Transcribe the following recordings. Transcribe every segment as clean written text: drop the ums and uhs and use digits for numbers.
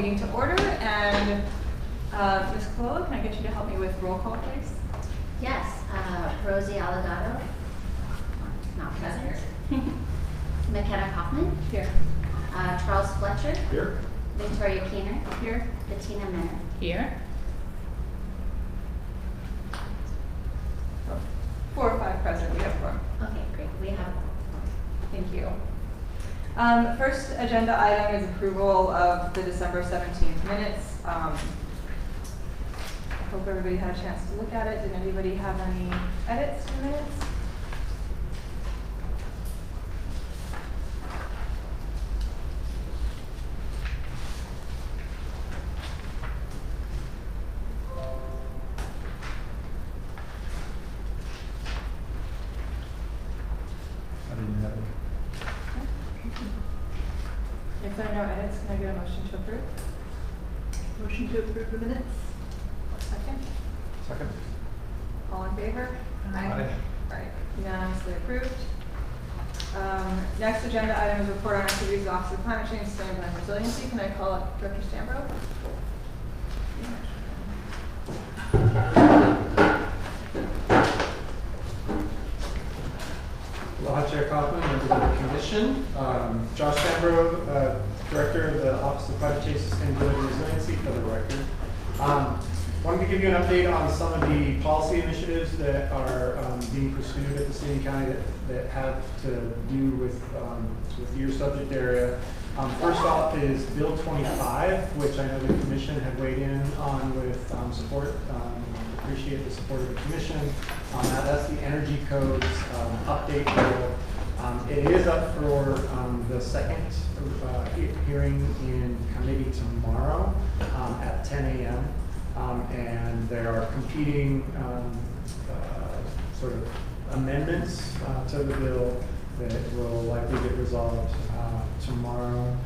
meeting to order, and Ms. Cole, can I get you to help me with roll call, please? Yes, Rosie Alegado, not present. McKenna Kaufman. Here. Charles Fletcher. Here. Victoria Keener. Here. Bettina Minner. Here. 4 or 5 present, we have 4. Okay, great. We have. Thank you. First agenda item is approval of the December 17th minutes. I hope everybody had a chance to look at it. Did anybody have any edits to the minutes? I didn't have it. If there are no edits, can I get a motion to approve? Motion to approve the minutes. Second. Second. All in favor? Aye. All right, unanimously approved. Next agenda item is report on activities of the Office of Climate Change, Sustainability and Resiliency. Can I call up Director Stambro? Aloha, Chair Kaufman, members of the Commission. Josh Sambro, Director of the Office of Climate Change, Sustainability and Resiliency, for the record. Wanted to give you an update on some of the policy initiatives that are being pursued at the city and county that have to do with your subject area. First off is Bill 25, which I know the Commission had weighed in on with support. Appreciate the support of the Commission. That's the Energy Codes update bill. It is up for the second hearing in committee tomorrow at 10 a.m. And there are competing sort of amendments to the bill that will likely get resolved tomorrow.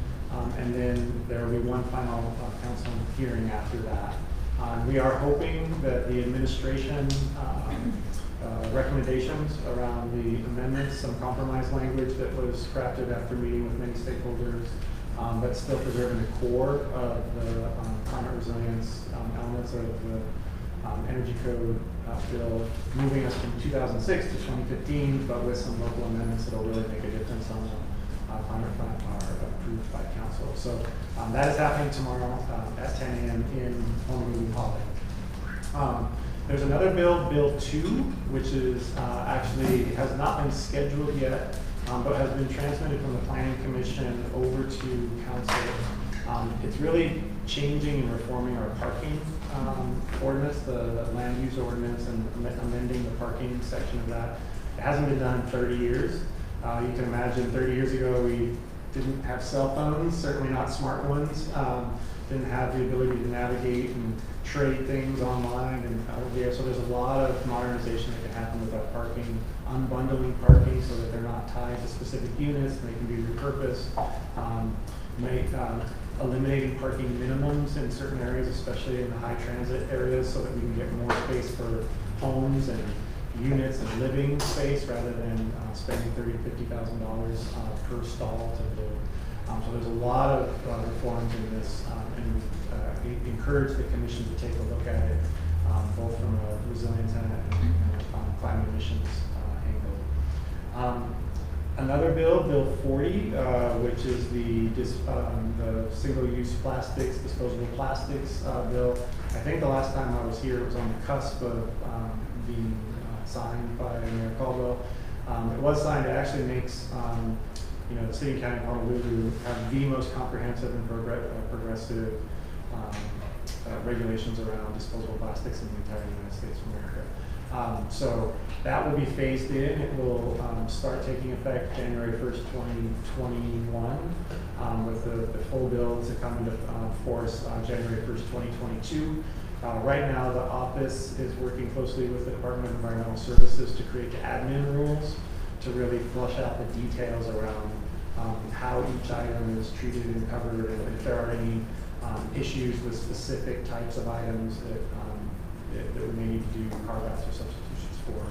And then there will be one final council hearing after that. We are hoping that the administration recommendations around the amendments, some compromise language that was crafted after meeting with many stakeholders, but still preserving the core of the climate resilience elements of the Energy Code bill, moving us from 2006 to 2015, but with some local amendments that will really make a difference on the climate plan are approved by council. So that is happening tomorrow at 10 a.m. in Honolulu Hall. There's another bill, Bill 2, which is actually has not been scheduled yet, but has been transmitted from the Planning Commission over to council. It's really changing and reforming our parking ordinance, the land use ordinance, and amending the parking section of that. It hasn't been done in 30 years. You can imagine 30 years ago we didn't have cell phones, certainly not smart ones, didn't have the ability to navigate and trade things online, and so there's a lot of modernization that can happen with our parking, unbundling parking so that they're not tied to specific units and they can be repurposed, eliminating parking minimums in certain areas, especially in the high transit areas, so that we can get more space for homes and units and living space rather than spending $30,000 to $50,000 per stall to build. So there's a lot of reforms in this, and we encourage the Commission to take a look at it, both from a resilience and climate emissions angle. Another bill, Bill 40, which is the single-use plastics, disposable plastics bill. I think the last time I was here, it was on the cusp of being signed by Mayor Caldwell. It was signed. It actually makes the city and county of Honolulu have the most comprehensive and progressive regulations around disposable plastics in the entire United States of America. So that will be phased in. It will start taking effect January 1st, 2021, with the full bill to come into force January 1st, 2022. Right now, the office is working closely with the Department of Environmental Services to create the admin rules to really flush out the details around how each item is treated and covered, and if there are any issues with specific types of items that we may need to do carve-outs or substitutions for,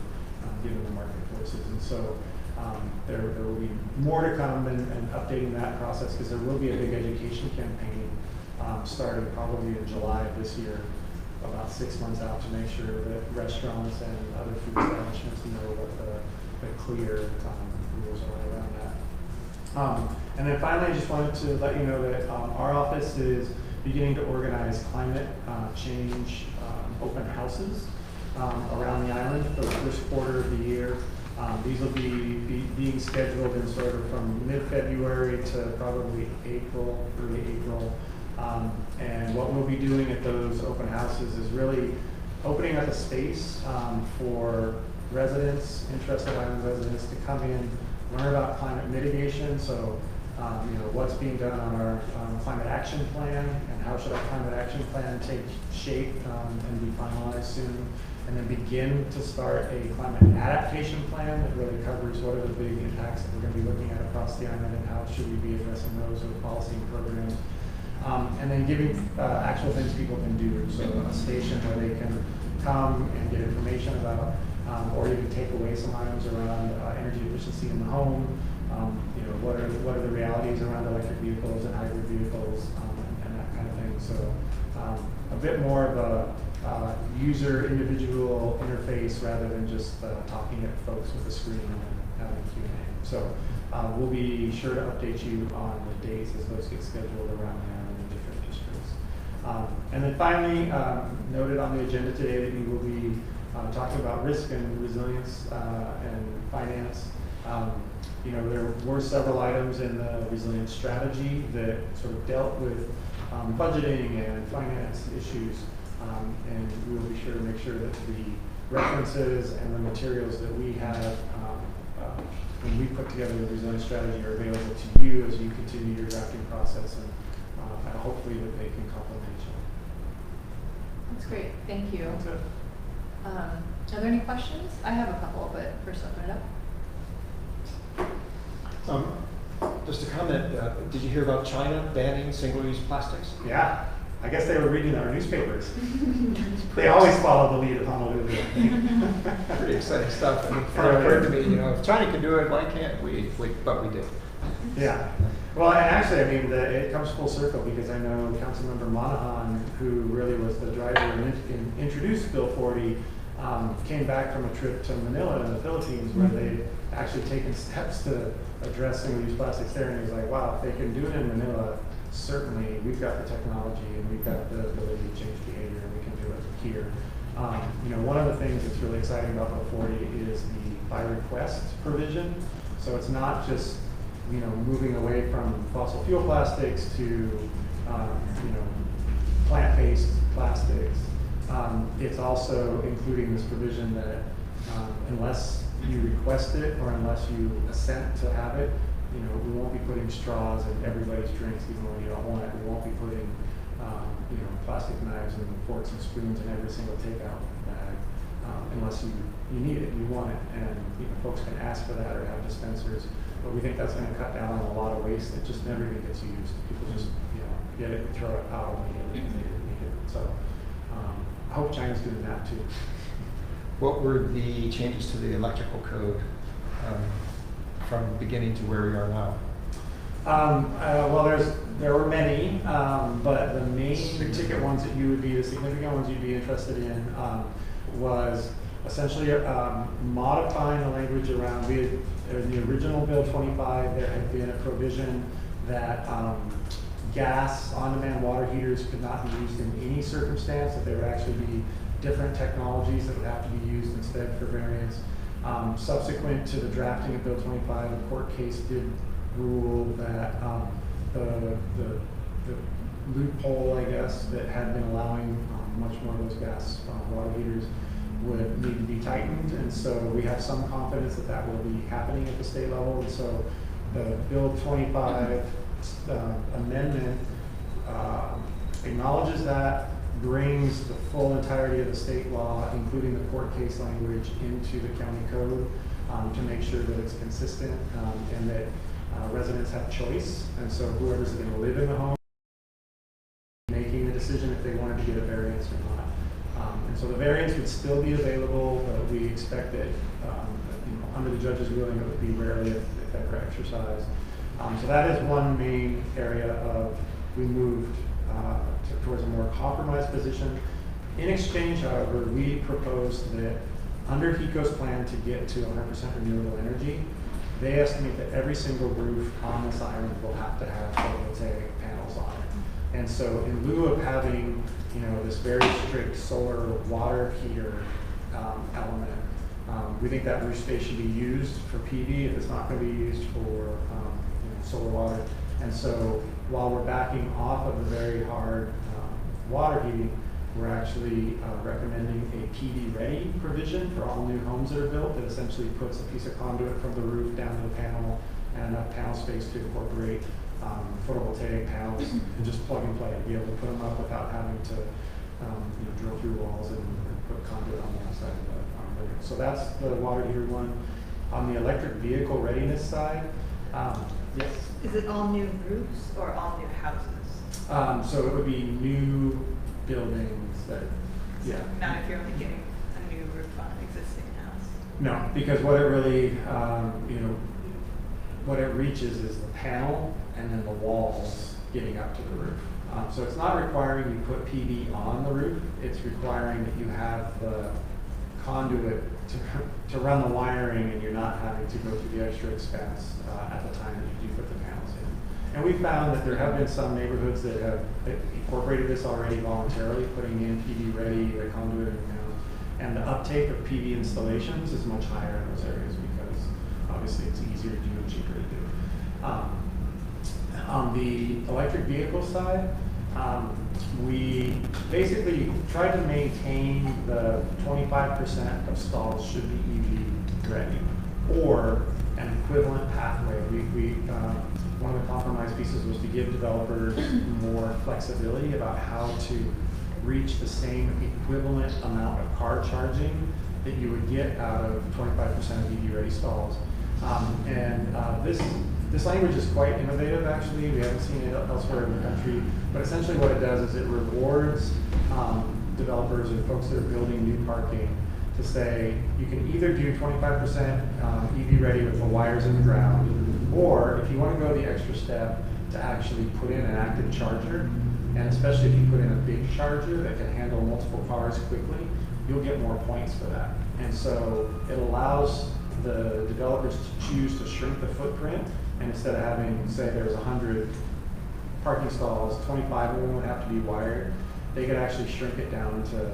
given the market forces. And so there will be more to come and updating that process, because there will be a big education campaign starting probably in July of this year, about 6 months out, to make sure that restaurants and other food establishments know what the clear rules are around that. And then finally, I just wanted to let you know that our office is beginning to organize climate change open houses around the island for the first quarter of the year. These will be being scheduled in sort of from mid-February to probably early April. And what we'll be doing at those open houses is really opening up a space for residents, interested island residents, to come in, learn about climate mitigation. So, what's being done on our climate action plan, and how should our climate action plan take shape and be finalized soon. And then begin to start a climate adaptation plan that really covers what are the big impacts that we're going to be looking at across the island, and how should we be addressing those with policy and programs. And then giving actual things people can do. So a station where they can come and get information about, or even take away some items around energy efficiency in the home. What are the realities around electric vehicles and hybrid vehicles, and that kind of thing. So a bit more of a user individual interface rather than just talking at folks with a screen and having Q&A. So we'll be sure to update you on the dates as those get scheduled around the island in different districts. And then finally, noted on the agenda today that we will be talking about risk and resilience and finance. There were several items in the resilience strategy that sort of dealt with budgeting and finance issues. And we will be sure to make sure that the references and the materials that we have when we put together the resilience strategy are available to you as you continue your drafting process, and hopefully that they can complement each other. That's great. Thank you. That's it. Are there any questions? I have a couple, but first open it up. Just a comment, did you hear about China banning single-use plastics? Yeah, I guess they were reading our newspapers. They always follow the lead of Honolulu. Pretty exciting stuff. And it occurred to me, if China can do it, why can't we? But we did. Yeah. Well, and actually, it comes full circle, because I know Councilmember Monahan, who really was the driver and introduced Bill 40, came back from a trip to Manila in the Philippines, where they'd actually taken steps to address single-use plastics there, and he was like, wow, if they can do it in Manila, certainly we've got the technology and we've got the ability to change behavior, and we can do it here. One of the things that's really exciting about Bill 40 is the by request provision. So it's not just moving away from fossil fuel plastics to plant-based plastics. It's also including this provision that unless you request it or unless you assent to have it, we won't be putting straws in everybody's drinks even when you don't want it. We won't be putting plastic knives and forks and spoons in every single takeout bag unless you need it, you want it, and folks can ask for that or have dispensers. But we think that's going to cut down on a lot of waste that just never even gets used. People just get it and throw it out when they need it. So I hope China's doing that too. What were the changes to the electrical code from beginning to where we are now? Well, there were many, but the main big-ticket ones that the significant ones you'd be interested in was essentially modifying the language around. In the original Bill 25, there had been a provision that gas on-demand water heaters could not be used in any circumstance, that there would actually be different technologies that would have to be used instead for variance. Subsequent to the drafting of Bill 25, a court case did rule that the loophole, I guess, that had been allowing much more of those gas water heaters would need to be tightened, and so we have some confidence that that will be happening at the state level. And so the Bill 25 amendment acknowledges that, brings the full entirety of the state law, including the court case language, into the county code to make sure that it's consistent and that residents have choice. And so whoever's going to live in the home making the decision if they wanted to get a variance or not. And so the variance would still be available, but we expect that under the judge's ruling it would be rarely, if ever, exercised. So that is one main area of, we moved compromise position. In exchange, however, we proposed that under HECO's plan to get to 100% renewable energy, they estimate that every single roof on this island will have to have photovoltaic panels on it. And so in lieu of having, this very strict solar water heater element, we think that roof space should be used for PV if it's not going to be used for solar water. And so while we're backing off of the very hard water heating, we're actually recommending a PV-ready provision for all new homes that are built that essentially puts a piece of conduit from the roof down to the panel and enough panel space to incorporate photovoltaic panels and just plug and play to be able to put them up without having to drill through walls and put conduit on the outside of the roof. So that's the water heater one. On the electric vehicle readiness side, yes? Is it all new roofs or all new houses? So it would be new buildings that, yeah. Not if you're only getting a new roof on an existing house. No, because what it really, what it reaches is the panel and then the walls getting up to the roof. So it's not requiring you put PV on the roof, it's requiring that you have the conduit to run the wiring and you're not having to go through the extra expense at the time that you do put the panels in. And we found that there have been some neighborhoods that have incorporated this already voluntarily, putting in PV ready, the conduit and panels. And the uptake of PV installations is much higher in those areas because obviously it's easier to do and cheaper to do. On the electric vehicle side, we basically tried to maintain the 25% of stalls should be EV ready, or an equivalent pathway. One of the compromise pieces was to give developers more flexibility about how to reach the same equivalent amount of car charging that you would get out of 25% of EV ready stalls. This language is quite innovative, actually. We haven't seen it elsewhere in the country. But essentially what it does is it rewards developers and folks that are building new parking to say, you can either do 25% EV ready with the wires in the ground, or if you want to go the extra step to actually put in an active charger, and especially if you put in a big charger that can handle multiple cars quickly, you'll get more points for that. And so it allows the developers to choose to shrink the footprint, and instead of having, say there's 100 parking stalls, 25 of them would have to be wired, they could actually shrink it down to,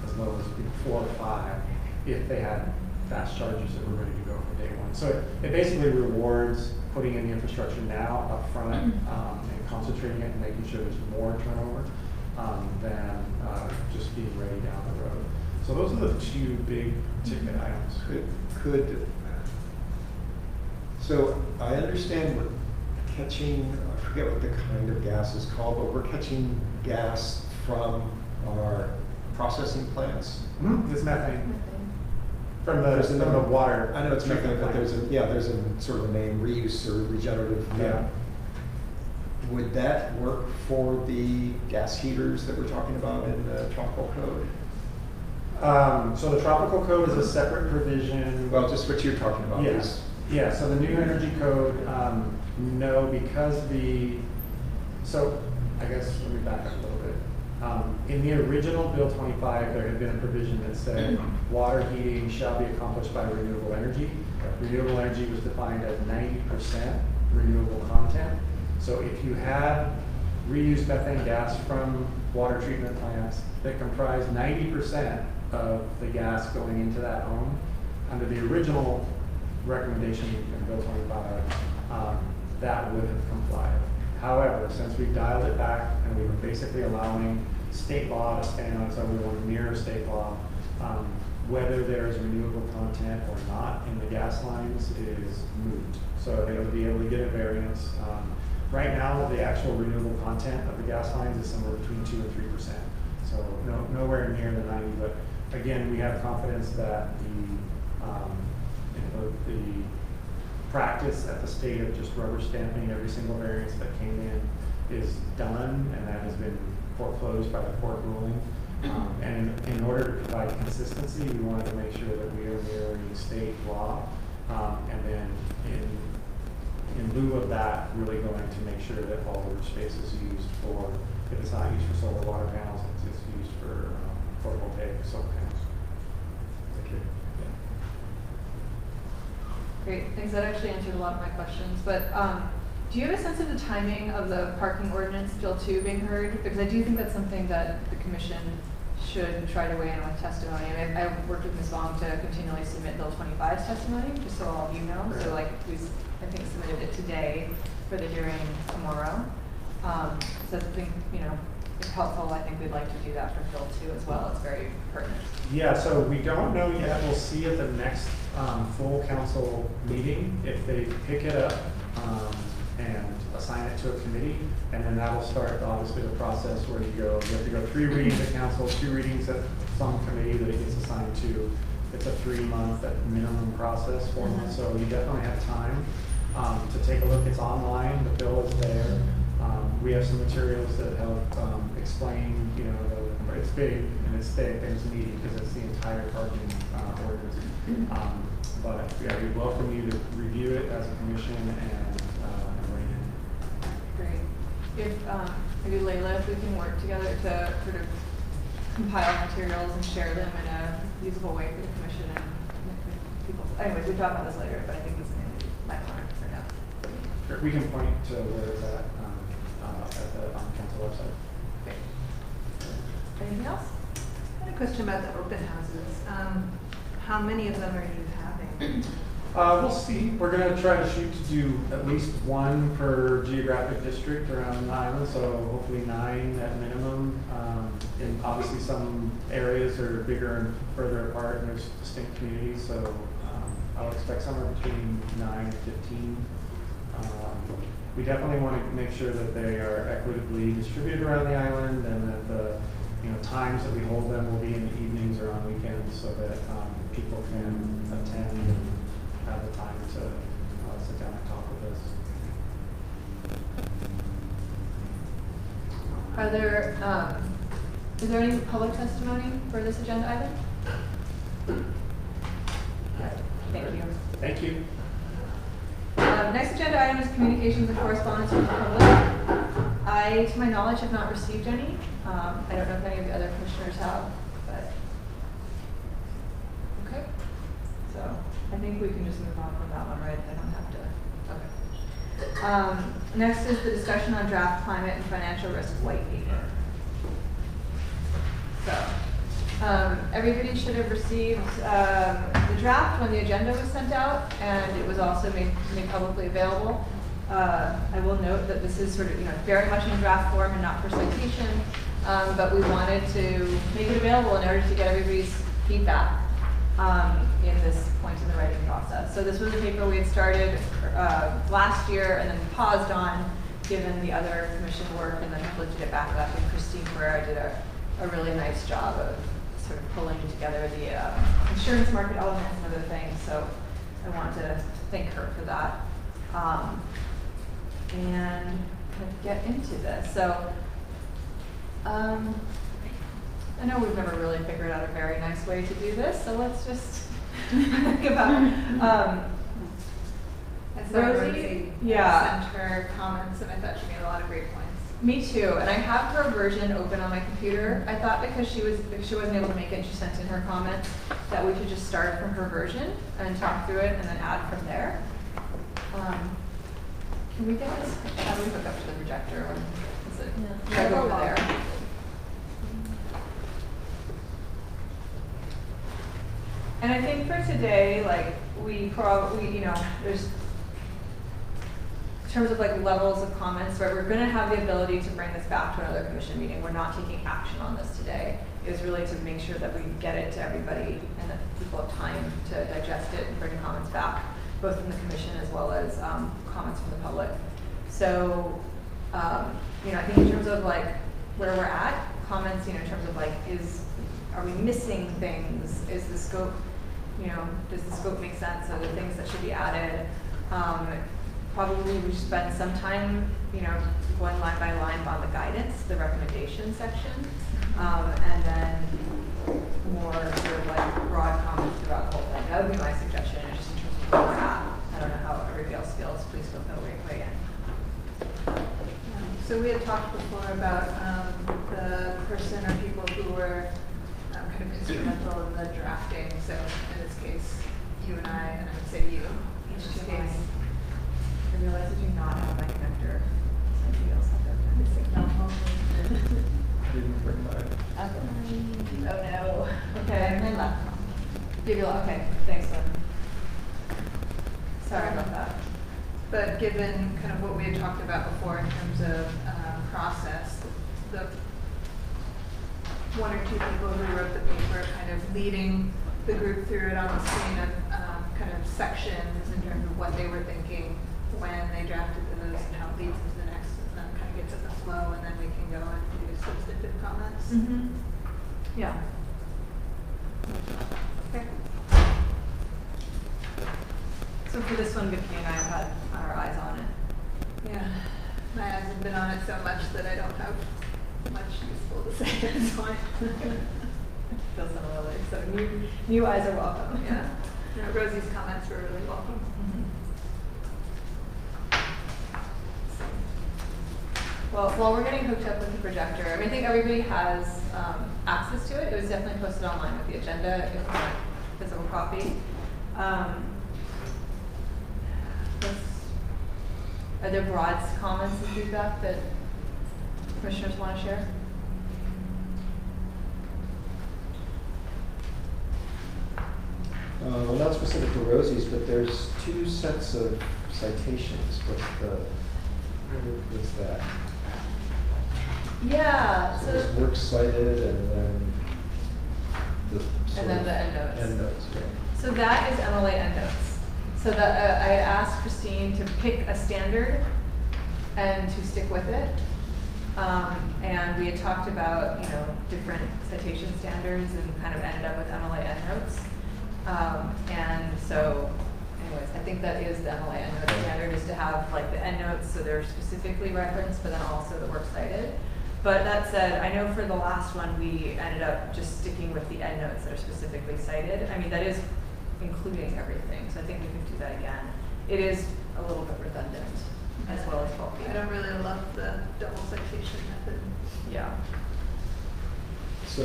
as low as 4 or 5 if they had fast chargers that were ready to go from day one. So it basically rewards putting in the infrastructure now up front and concentrating it and making sure there's more turnover than just being ready down the road. So those are the two big ticket items. So I understand we're catching, I forget what the kind of gas is called, but we're catching gas from our processing plants. It's methane. From the water. I know it's methane, but there's a sort of a name, reuse or regenerative. Yeah. Would that work for the gas heaters that we're talking about in the tropical code? So the tropical code is a separate provision. Well, just what you're talking about. Yes. Yeah, so the new energy code, no, because so I guess let me back up a little bit. In the original Bill 25, there had been a provision that said water heating shall be accomplished by renewable energy. Renewable energy was defined as 90% renewable content. So if you had reused methane gas from water treatment plants that comprised 90% of the gas going into that home, under the original recommendation in Bill 25, that would have complied. However, since we've dialed it back and we were basically allowing state law to stand on its own, we want to mirror state law, whether there is renewable content or not in the gas lines is moot. So they would be able to get a variance. Right now, the actual renewable content of the gas lines is somewhere between 2 and 3%. So nowhere near the 90, but again, we have confidence that the practice at the state of just rubber stamping every single variance that came in is done, and that has been foreclosed by the court ruling. And in order to provide consistency, we wanted to make sure that we are mirroring state law, and then in lieu of that, really going to make sure that all the space is used for, if it's it's not used for solar water panels, it's used for photovoltaic solar panels. Thank you. Yeah. Great, thanks, that actually answered a lot of my questions, but, do you have a sense of the timing of the parking ordinance bill 2 being heard? Because I do think that's something that the commission should try to weigh in with testimony. I mean, I've worked with Ms. Vong to continually submit Bill 25's testimony, just so all of you know. So like, we, I think, submitted it today for the hearing tomorrow. So I think, you know, if helpful, I think we'd like to do that for Bill 2 as well. It's very pertinent. Yeah, so we don't know yet. We'll see at the next full council meeting if they pick it up and assign it to a committee, and then that'll start obviously the process where you have to go 3 readings at council, 2 readings at some committee that it gets assigned to. It's a 3-month at minimum process for them, so you definitely have time to take a look. It's online, the bill is there. We have some materials that help explain, you know, it's big and it's thick and it's meaty because it's the entire parking ordinance. But yeah, we welcome you to review it as a commission and weigh in. Great. If, maybe Layla, if we can work together to sort of compile materials and share them in a usable way for the commission and people. Anyways, we'll talk about this later, but I think it's my comment for now. Sure. We can point to where it's at the council website. Great. Anything else? I had a question about the open houses. How many of them are you having? We'll see. We're going to try to shoot to do at least 1 per geographic district around the island, so hopefully 9 at minimum. And obviously some areas are bigger and further apart and there's distinct communities, so I would expect somewhere between 9 and 15. We definitely want to make sure that they are equitably distributed around the island and that the times that we hold them will be in the evenings or on weekends so that people can attend and have the time to sit down and talk with us. Are there, is there any public testimony for this agenda item? Thank you. Thank you. Next agenda item is communications and correspondence from the public. I, to my knowledge, have not received any. I don't know if any of the other commissioners have, but okay. So I think we can just move on from that one, right? I don't have to. Okay. Next is the discussion on draft climate and financial risk white paper. So everybody should have received the draft when the agenda was sent out, and it was also made publicly available. I will note that this is sort of, very much in draft form and not for citation, but we wanted to make it available in order to get everybody's feedback in this point in the writing process. So this was a paper we had started last year and then paused on given the other commission work, and then have lifted it back up, and Christine Ferrer did a really nice job of sort of pulling together the insurance market elements and other things, so I want to thank her for that. And kind of get into this. So I know we've never really figured out a very nice way to do this, so let's just think about Rosie. Yeah. Sent her comments, and I thought she made a lot of great points. Me too, and I have her version open on my computer. I thought because she wasn't able to make it and she sent in her comments that we could just start from her version and talk through it and then add from there. Can we get this? How do we hook up to the projector? Or is it? Yeah. Should I go over there? And I think for today, like we probably, there's in terms of like levels of comments, right? We're going to have the ability to bring this back to another commission meeting. We're not taking action on this today. It was really to make sure that we get it to everybody and that people have time to digest it and bring comments back, both from the commission as well as comments from the public. So, I think in terms of like where we're at, comments, in terms of like, are we missing things? Is the scope, does the scope make sense? Are there things that should be added? Probably we should spend some time, going line by line on the guidance, the recommendation section, and then more sort of like broad comments throughout the whole thing. That would be my suggestion, just in terms of where we're at. I don't know how everybody else feels. Please feel free to weigh in. So we had talked before about who were kind of instrumental in the drafting. So in this case, you and I would say you, each Which is case. fine. I realize I do not have my connector. Somebody else had that signal. I didn't bring mine. Oh no. Okay. My left. Give you, okay, thanks, Lynn. Sorry about that. But given kind of what we had talked about before in terms of process, the one or two people who wrote the paper kind of leading the group through it on the screen of kind of sections in terms of what they were thinking when they drafted those and how it leads into the next, and then kind of gets at the flow, and then we can go and do substantive comments. Mm-hmm. Yeah. Okay. So for this one, Vicky and I have had our eyes on it. Yeah, my eyes have been on it so much that I don't have much useful to say at this point. Feels similarly, so new eyes are welcome. Yeah. Rosie's comments were really welcome. Well, while we're getting hooked up with the projector, I mean, I think everybody has access to it. It was definitely posted online with the agenda, if you want a physical copy. Are there broad comments and feedback that commissioners want to share? Well, not specific to Rosie's, but there's 2 sets of citations. What's that? Yeah. So there's works cited and then the sort then of the endnotes. Endnotes, right. So that is MLA endnotes. So that I asked Christine to pick a standard and to stick with it. And we had talked about, different citation standards and kind of ended up with MLA endnotes. And so, anyways, I think that is the MLA endnote standard, is to have like the endnotes, so they're specifically referenced, but then also the works cited. But that said, I know for the last one, we ended up just sticking with the endnotes that are specifically cited. I mean, that is including everything, so I think we could do that again. It is a little bit redundant as well as bulky. I don't really love the double citation method. Yeah. So,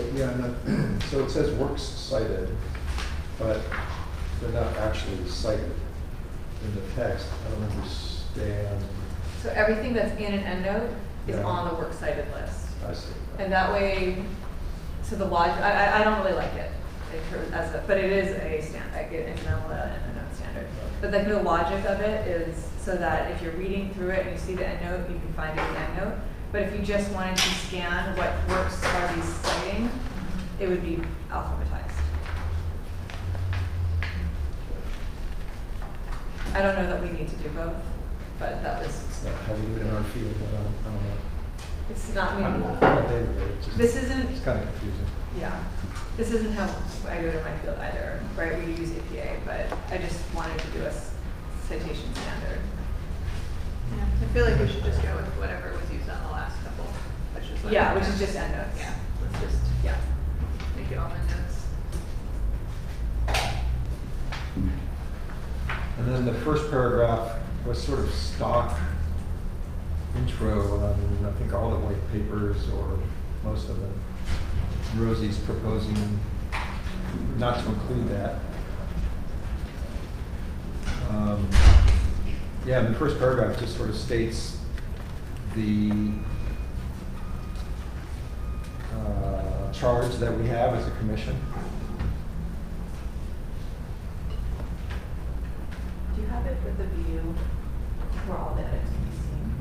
so it says works cited, but they're not actually cited in the text. I don't understand. So everything that's in an endnote is Yeah. on the works cited list. I see. And that way, so the logic, I don't really like it, but it is a standard, it's an endnote standard. But like the logic of it is so that if you're reading through it and you see the endnote, you can find it in the endnote. But if you just wanted to scan what works are these citing, it would be alphabetized. I don't know that we need to do both, but that was, It's not how we do it in our field, but I don't know. it's not, I I'm mean, not David, it's just- this isn't, It's kind of confusing. yeah, this isn't how I do it in my field either, right? We use APA, but I just wanted to do a citation standard. Yeah, I feel like we should just go with whatever was used on the last couple, which is like. Yeah, which is just endnotes. Yeah, let's just Yeah. make it all endnotes. And then the first paragraph was sort of stock intro on, I think, all the white papers or most of them. Rosie's proposing not to include that. Yeah, the first paragraph just sort of states the charge that we have as a commission. Do you have it with the view where all the edits can be seen?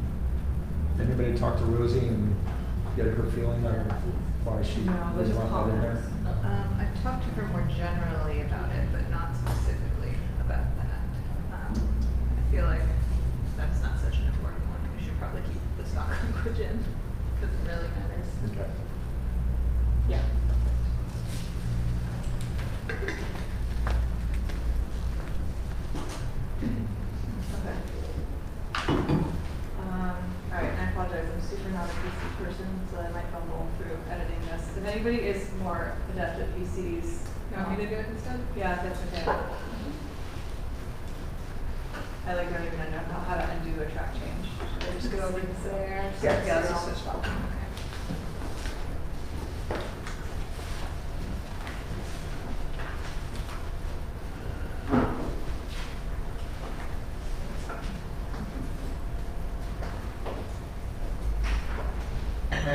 Anybody talk to Rosie and get her feeling on why she No, those doesn't are want that in there? comments. I've talked to her more generally about it, but not specifically about that. I feel like that's not such an important one. We should probably keep the stock language in, because it really matters. Okay. Yeah. Okay. All right, and I apologize, I'm super not a PC person, so I might fumble through editing this. If anybody is more adept at PCs. You want me to do it instead? Yeah, that's okay. I like don't even know how to undo a track change. Should I Just go over this there. Yeah, let's just switch switch. that. So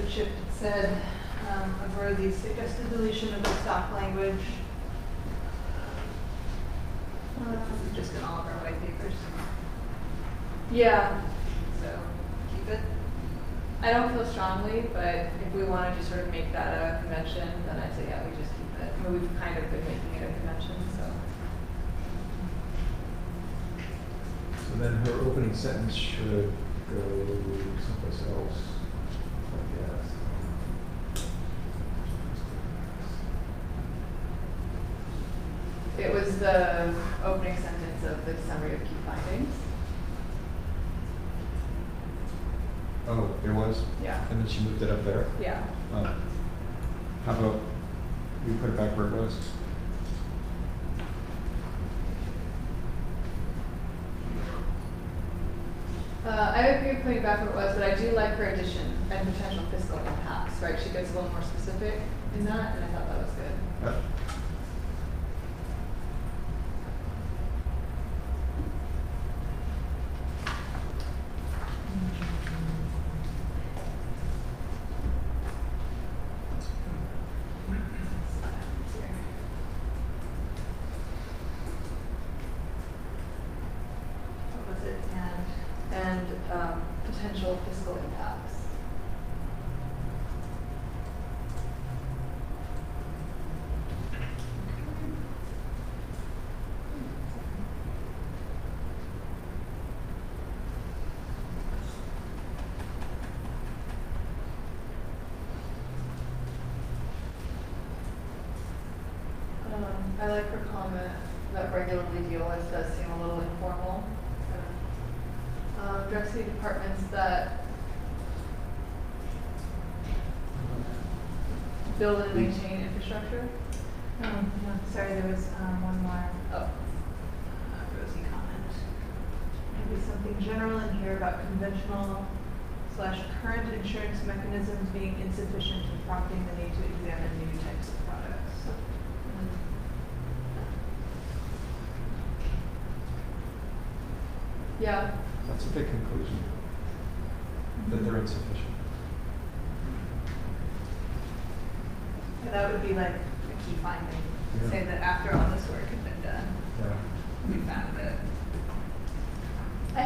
Chip said, of Rosie's suggested deletion of the stock language. This is just in all of our white papers. Yeah, So keep it. I don't feel strongly, but if we wanted to sort of make that a convention, then I'd say, yeah, we just keep it. I mean, we've kind of been making it a convention, so. So then her opening sentence should go someplace else, I guess. It was the opening sentence of the summary of key findings. Oh, it was? Yeah. And then she moved it up there? Yeah. How about we put it back where it was? I agree with putting it back where it was, but I do like her addition and potential fiscal impacts, right? She gets a little more specific in that, and I thought that was good. What was it? And potential fiscal impacts. I like her comment that regularly deal with does seem a little informal. Drug city departments that build and maintain infrastructure. No, sorry, there was one more. Oh, Rosie comment. Maybe something general in here about conventional / current insurance mechanisms being insufficient and prompting the need to examine new types of products. yeah. That's a big conclusion, that they're insufficient. And that would be like a key finding. Yeah. Say that after all this work had been done, Yeah. we found that. I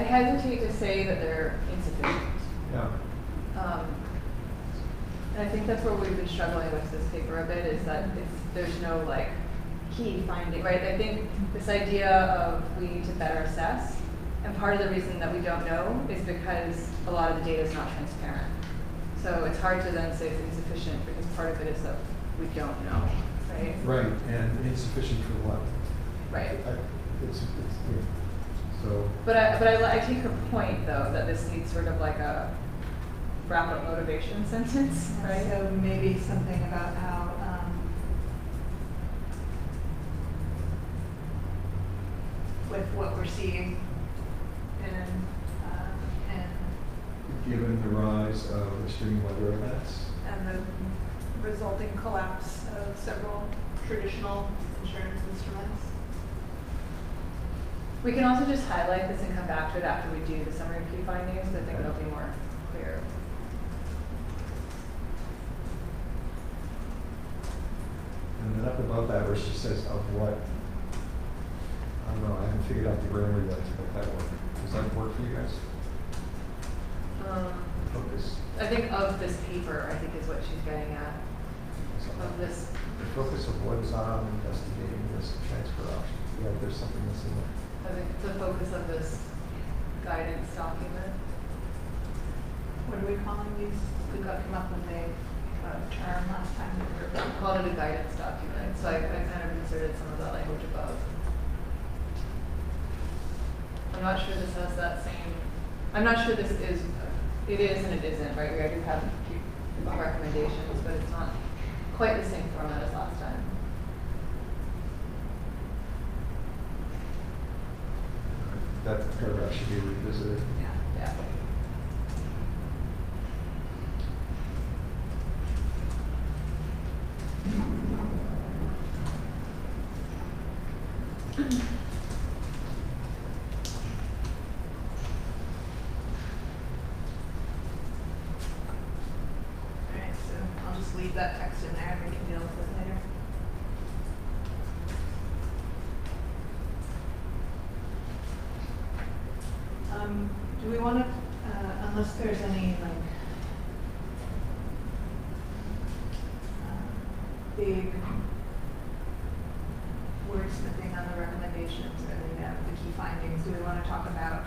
hesitate to say that they're insufficient. Yeah. And I think that's where we've been struggling with this paper a bit, is that there's no like key finding, right? I think this idea of we need to better assess, and part of the reason that we don't know is because a lot of the data is not transparent. So it's hard to then say it's insufficient because part of it is that we don't know, right? Right, and insufficient for what? Right. It's yeah. So. But I take her point though, that this needs sort of like a wrap-up motivation sentence, right? So maybe something about how with what we're seeing and Given the rise of extreme weather events. and the resulting collapse of several traditional insurance instruments. We can also just highlight this and come back to it after we do the summary of key findings. I think it'll be more clear. And then up above that where she says of what, I don't know, I haven't figured out the grammar yet to make that work. Does that work for you guys? Focus. I think of this paper, I think is what she's getting at. So, Of this, the focus of what is on investigating risk transfer options. Yeah, there's something missing there. I think the focus of this guidance document. What are we calling these? We got come up with a term last time we were. We called it a guidance document, so I kind of inserted some of that language above. I'm not sure this has that same, I'm not sure this is, it is and it isn't, right? We already have a few recommendations, but it's not quite the same format as last time. That paragraph should be revisited. Yeah. do we want to, unless there's any like big wordsmithing on the recommendations or the key findings, do we want to talk about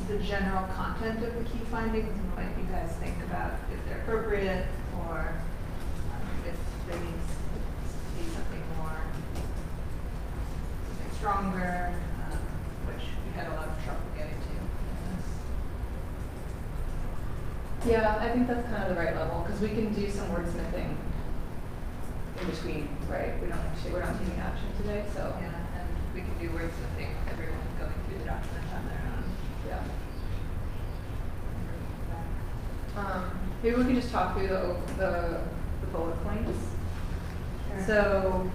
the general content of the key findings and what you guys think about if they're appropriate or if there needs to be something more, something stronger, which we had a lot of trouble getting to. Yeah, I think that's kind of the right level, because we can do some wordsmithing in between, right? We're not taking action today, so. Yeah, and we can do wordsmithing, everyone going through the document on their own. Yeah. Maybe we can just talk through the bullet points. Sure. So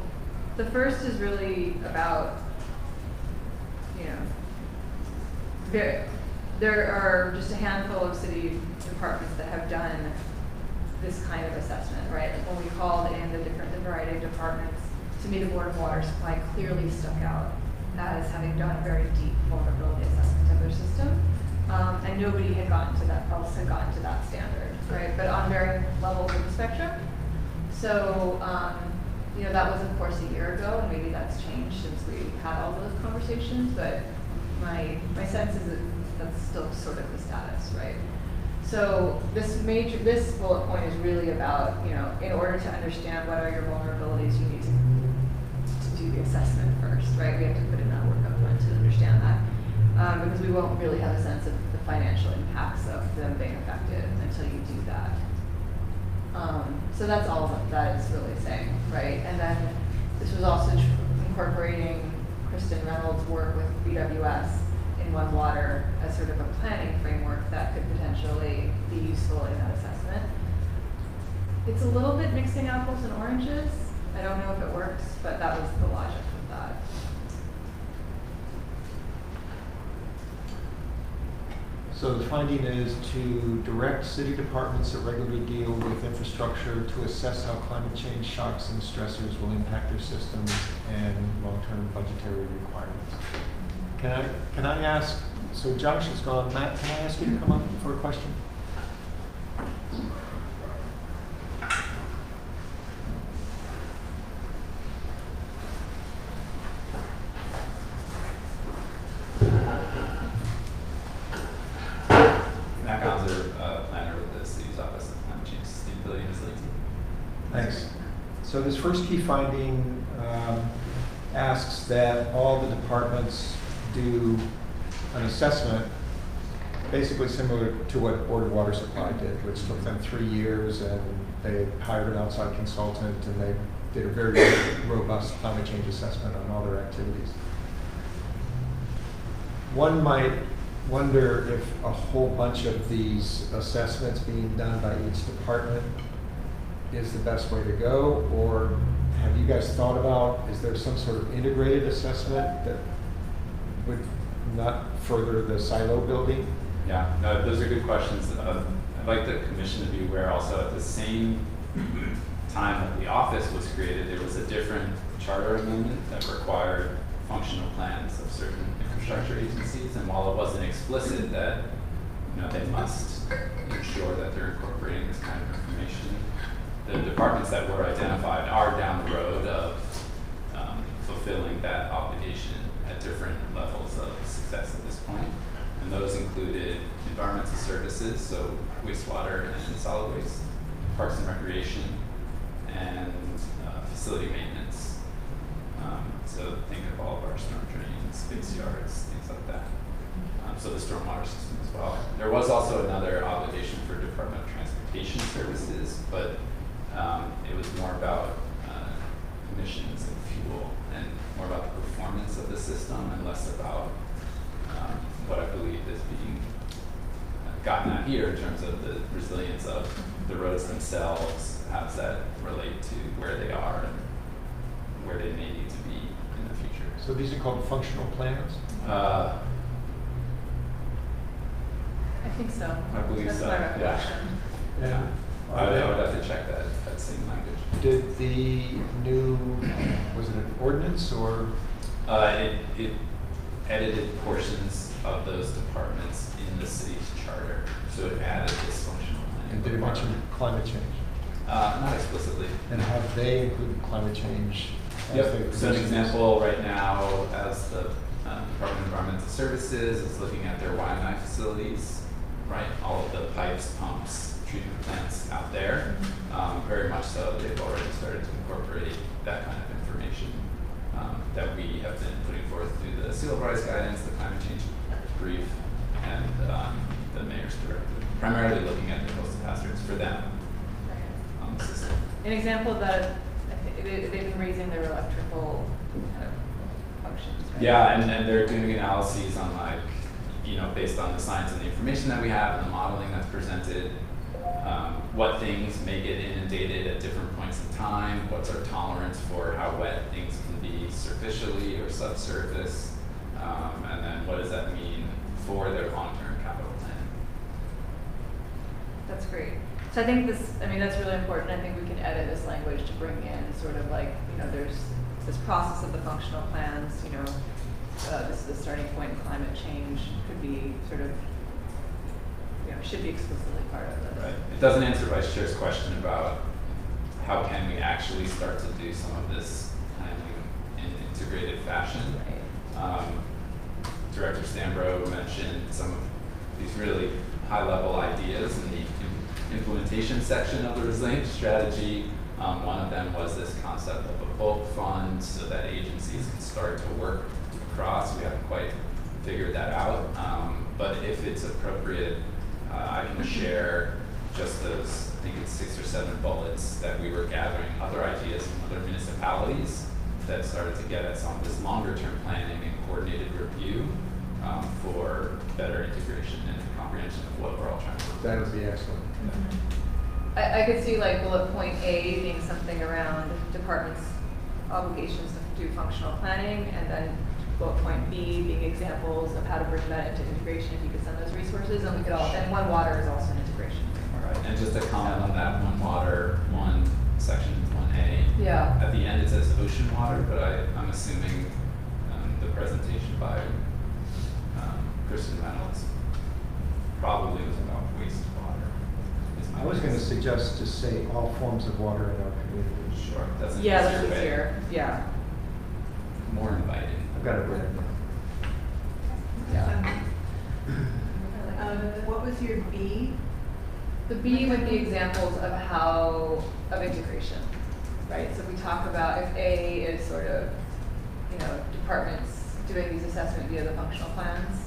the first is really about, you know, there are just a handful of city departments that have done this kind of assessment, right? Like when we called in the variety of departments, to me the Board of Water Supply clearly stuck out as having done a very deep vulnerability assessment of their system. And nobody had gotten to that standard, right? But on varying levels of the spectrum. So, you know, that was of course a year ago, and maybe that's changed since we had all those conversations, but my sense is that that's still sort of the status, right? So this bullet point is really about, you know, in order to understand what are your vulnerabilities, you need to do the assessment first, right? We have to put in that work up front to understand that. Because we won't really have a sense of the financial impacts of them being affected until you do that. So that's all that is really saying, right? And then this was also incorporating Kristen Reynolds' work with BWS in One Water as sort of a planning framework that could potentially be useful in that assessment. It's a little bit mixing apples and oranges. I don't know if it works, but that was the logic of that. So the finding is to direct city departments that regularly deal with infrastructure to assess how climate change shocks and stressors will impact their systems and long-term budgetary requirements. Can I ask, so Josh is gone, Matt, can I ask you to come up for a question? Thanks. So this first key finding asks that all the departments do an assessment basically similar to what Board of Water Supply did, which took them 3 years, and they hired an outside consultant, and they did a very robust climate change assessment on all their activities. One might wonder if a whole bunch of these assessments being done by each department is the best way to go, or have you guys thought about, is there some sort of integrated assessment that would not further the silo building? Yeah, no, those are good questions. I'd like the commission to be aware also at the same time that the office was created, there was a different charter amendment that required functional plans of certain infrastructure agencies, and while it wasn't explicit that, you know, they must ensure that they're incorporating this kind of information, the departments that were identified are down the road of fulfilling that obligation at different levels of success at this point. And those included environmental services, so wastewater and solid waste, parks and recreation, and facility maintenance. So think of all of our storm drains, space yards, things like that. So the stormwater system as well. There was also another obligation for Department of Transportation Services, but it was more about emissions and fuel, and more about the performance of the system, and less about what I believe is being gotten at here in terms of the resilience of the roads themselves. How does that relate to where they are and where they may need to be in the future? So these are called functional plans? I think so. I believe That's so, my yeah. recollection. Yeah. I would have to check that same language. Did the new, was it an ordinance or? It edited portions of those departments in the city's charter. So it added this functional planning. And did it mention requirement. climate change? Not explicitly. And have they included climate change? as Yep, they so an produce this? example right now, as the Department of Environmental Services is looking at their Y&I facilities, right? All of the pipes, pumps, treatment plants out there, very much so, they've already started to incorporate that kind of information that we have been putting forth through the Seal of Rights guidance, the climate change brief, and the mayor's directive, primarily looking at the coastal hazards for them on the system. An example that I think they've been raising their electrical kind of functions, right? Yeah, and they're doing analyses on like, you know, based on the science and the information that we have and the modeling that's presented, what things may get inundated at different points in time, what's our tolerance for how wet things can be superficially or subsurface, and then what does that mean for their long-term capital plan. That's great. So I think this, I mean, that's really important. I think we can edit this language to bring in sort of like, you know, there's this process of the functional plans, you know, this is the starting point in climate change, could be sort of, you know, should be explicitly part of this. Right. It doesn't answer Vice Chair's question about how can we actually start to do some of this planning in integrated fashion. Right. Director Stambro mentioned some of these really high-level ideas in the implementation section of the resilience strategy. One of them was this concept of a bulk fund so that agencies can start to work across. We haven't quite figured that out, but if it's appropriate, I can share just those, I think it's 6 or 7 bullets that we were gathering other ideas from other municipalities that started to get us on this longer-term planning and coordinated review for better integration and comprehension of what we're all trying to do. That would be excellent. I could see like bullet point A being something around departments' obligations to do functional planning, and then bullet point B being examples of how to bring that into integration if you could send those resources, and we could all, and One Water is also an integration framework. Right, and just to comment on that, One Water, one section 1A. Yeah. At the end it says ocean water, but I'm assuming the presentation by Kristen Reynolds probably was about wastewater. is my I was going to guess. suggest to say all forms of water in our community. Sure, that's an Yeah, easier that's way. easier, yeah, More inviting. I've got it written down. yeah. What was your B? The B would be examples of how, of integration, right? So we talk about if A is sort of, you know, departments doing these assessment via the functional plans,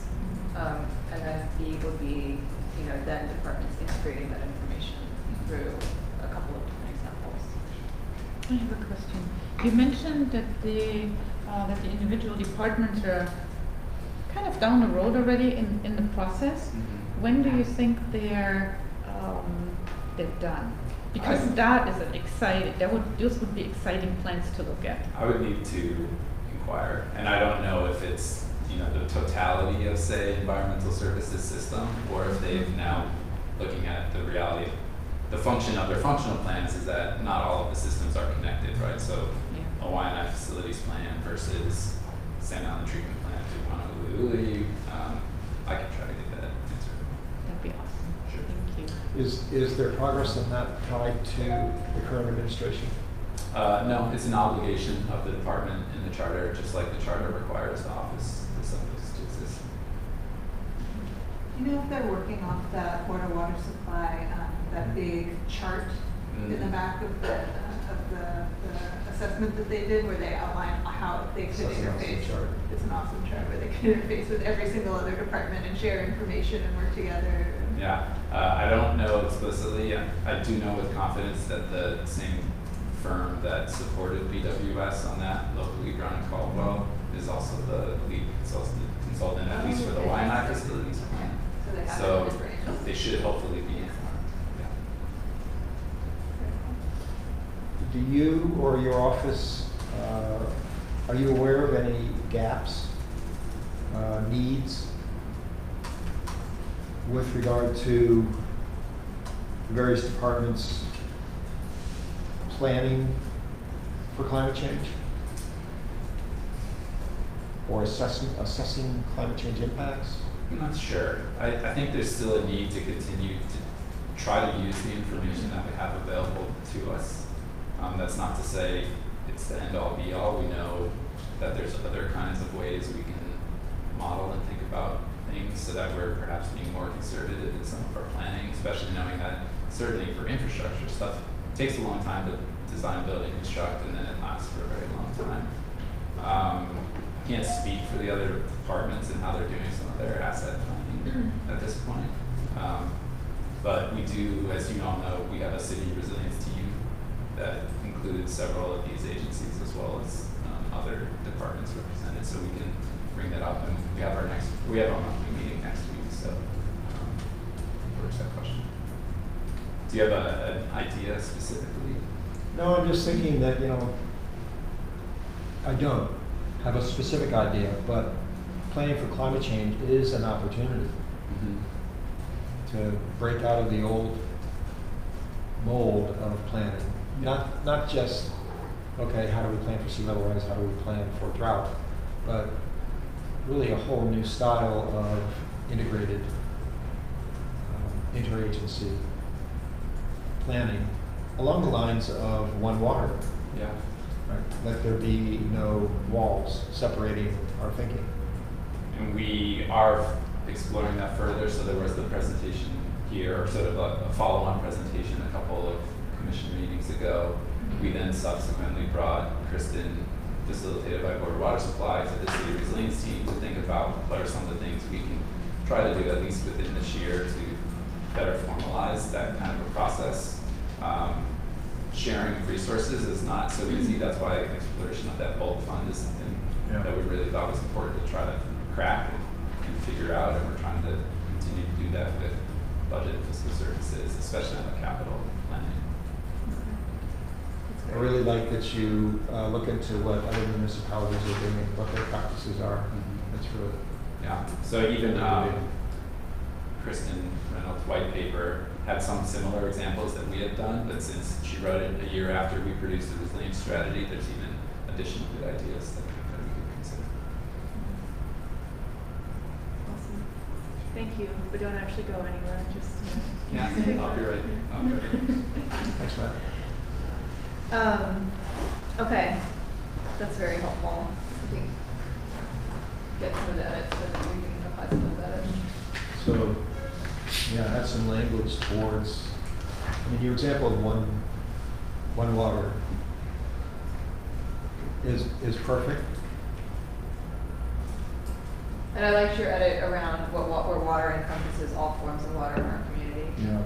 and then B would be, you know, then departments integrating that information through a couple of different examples. I have a question. You mentioned that the individual departments are kind of down the road already in the process. Mhm. When do you think they're done? Because that is an exciting. Those would be exciting plans to look at. I would need to inquire, and I don't know if it's, you know, the totality of, say, environmental services system, or if they've now looking at the reality. The function of their functional plans is that not all of the systems are connected, right? So Yeah. a Y&I facilities plan versus Sand Island treatment plant to Honolulu. I can try to get that answer. That'd be awesome. Sure. Thank you. Is there progress on that tied to the current administration? No, it's an obligation of the department in the charter, just like the charter requires the office to exist. Do you know if they're working off that water supply, that big chart in the back of the assessment that they did, where they outline how they could That's an awesome interface? chart. It's an awesome chart where they could interface with every single other department and share information and work together. Yeah, I don't know explicitly. I do know with confidence that the same firm that supported BWS on that, locally, Brown and Caldwell, is also the lead consultant, at least for the Y&I facilities. So they have So information. they should hopefully be informed. Do you or your office, are you aware of any gaps, needs with regard to various departments planning for climate change? or assessing climate change impacts? I'm not sure. I think there's still a need to continue to try to use the information that we have available to us. That's not to say it's the end all be all. We know that there's other kinds of ways we can model and think about things so that we're perhaps being more conservative in some of our planning, especially knowing that certainly for infrastructure stuff, it takes a long time to design, build, and construct, and then it lasts for a very long time. I can't speak for the other departments and how they're doing some of their asset planning at this point. But we do, as you all know, we have a city resilience team that includes several of these agencies as well as other departments represented, so we can bring that up. And we have our monthly meeting next week, so works that question. Do you have an idea specifically? No, I'm just thinking that, I don't have a specific idea, but planning for climate change is an opportunity to break out of the old mold of planning. Not just, okay, how do we plan for sea level rise, how do we plan for drought, but really a whole new style of integrated interagency planning along the lines of One Water. Yeah. Right? Let there be no walls separating our thinking. And we are exploring that further. So there was the presentation here, or sort of a follow-on presentation a couple of commission meetings ago. We then subsequently brought Kristen, facilitated by Board of Water Supply, to the City Resilience team to think about what are some of the things we can try to do, at least within this year, to better formalize that kind of a process. Sharing of resources is not so easy. That's why exploration of that bulk fund is something that we really thought was important to try to crack and figure out, and we're trying to continue to do that with budget and fiscal services, especially on the capital planning. I really like that you look into what other municipalities are doing and what their practices are. That's really So even Kristen Reynolds' white paper had some similar examples that we had done, but since she wrote it a year after we produced the resilience strategy, there's even additional good ideas that we could consider. Awesome. Thank you, but don't actually go anywhere, just. I'll be right. Thanks, Matt. Okay, that's very helpful. I think get some of the edits and then we can apply some of the edits. So, add some language towards, your example of one water is perfect. And I liked your edit around where water encompasses all forms of water in our community. Yeah.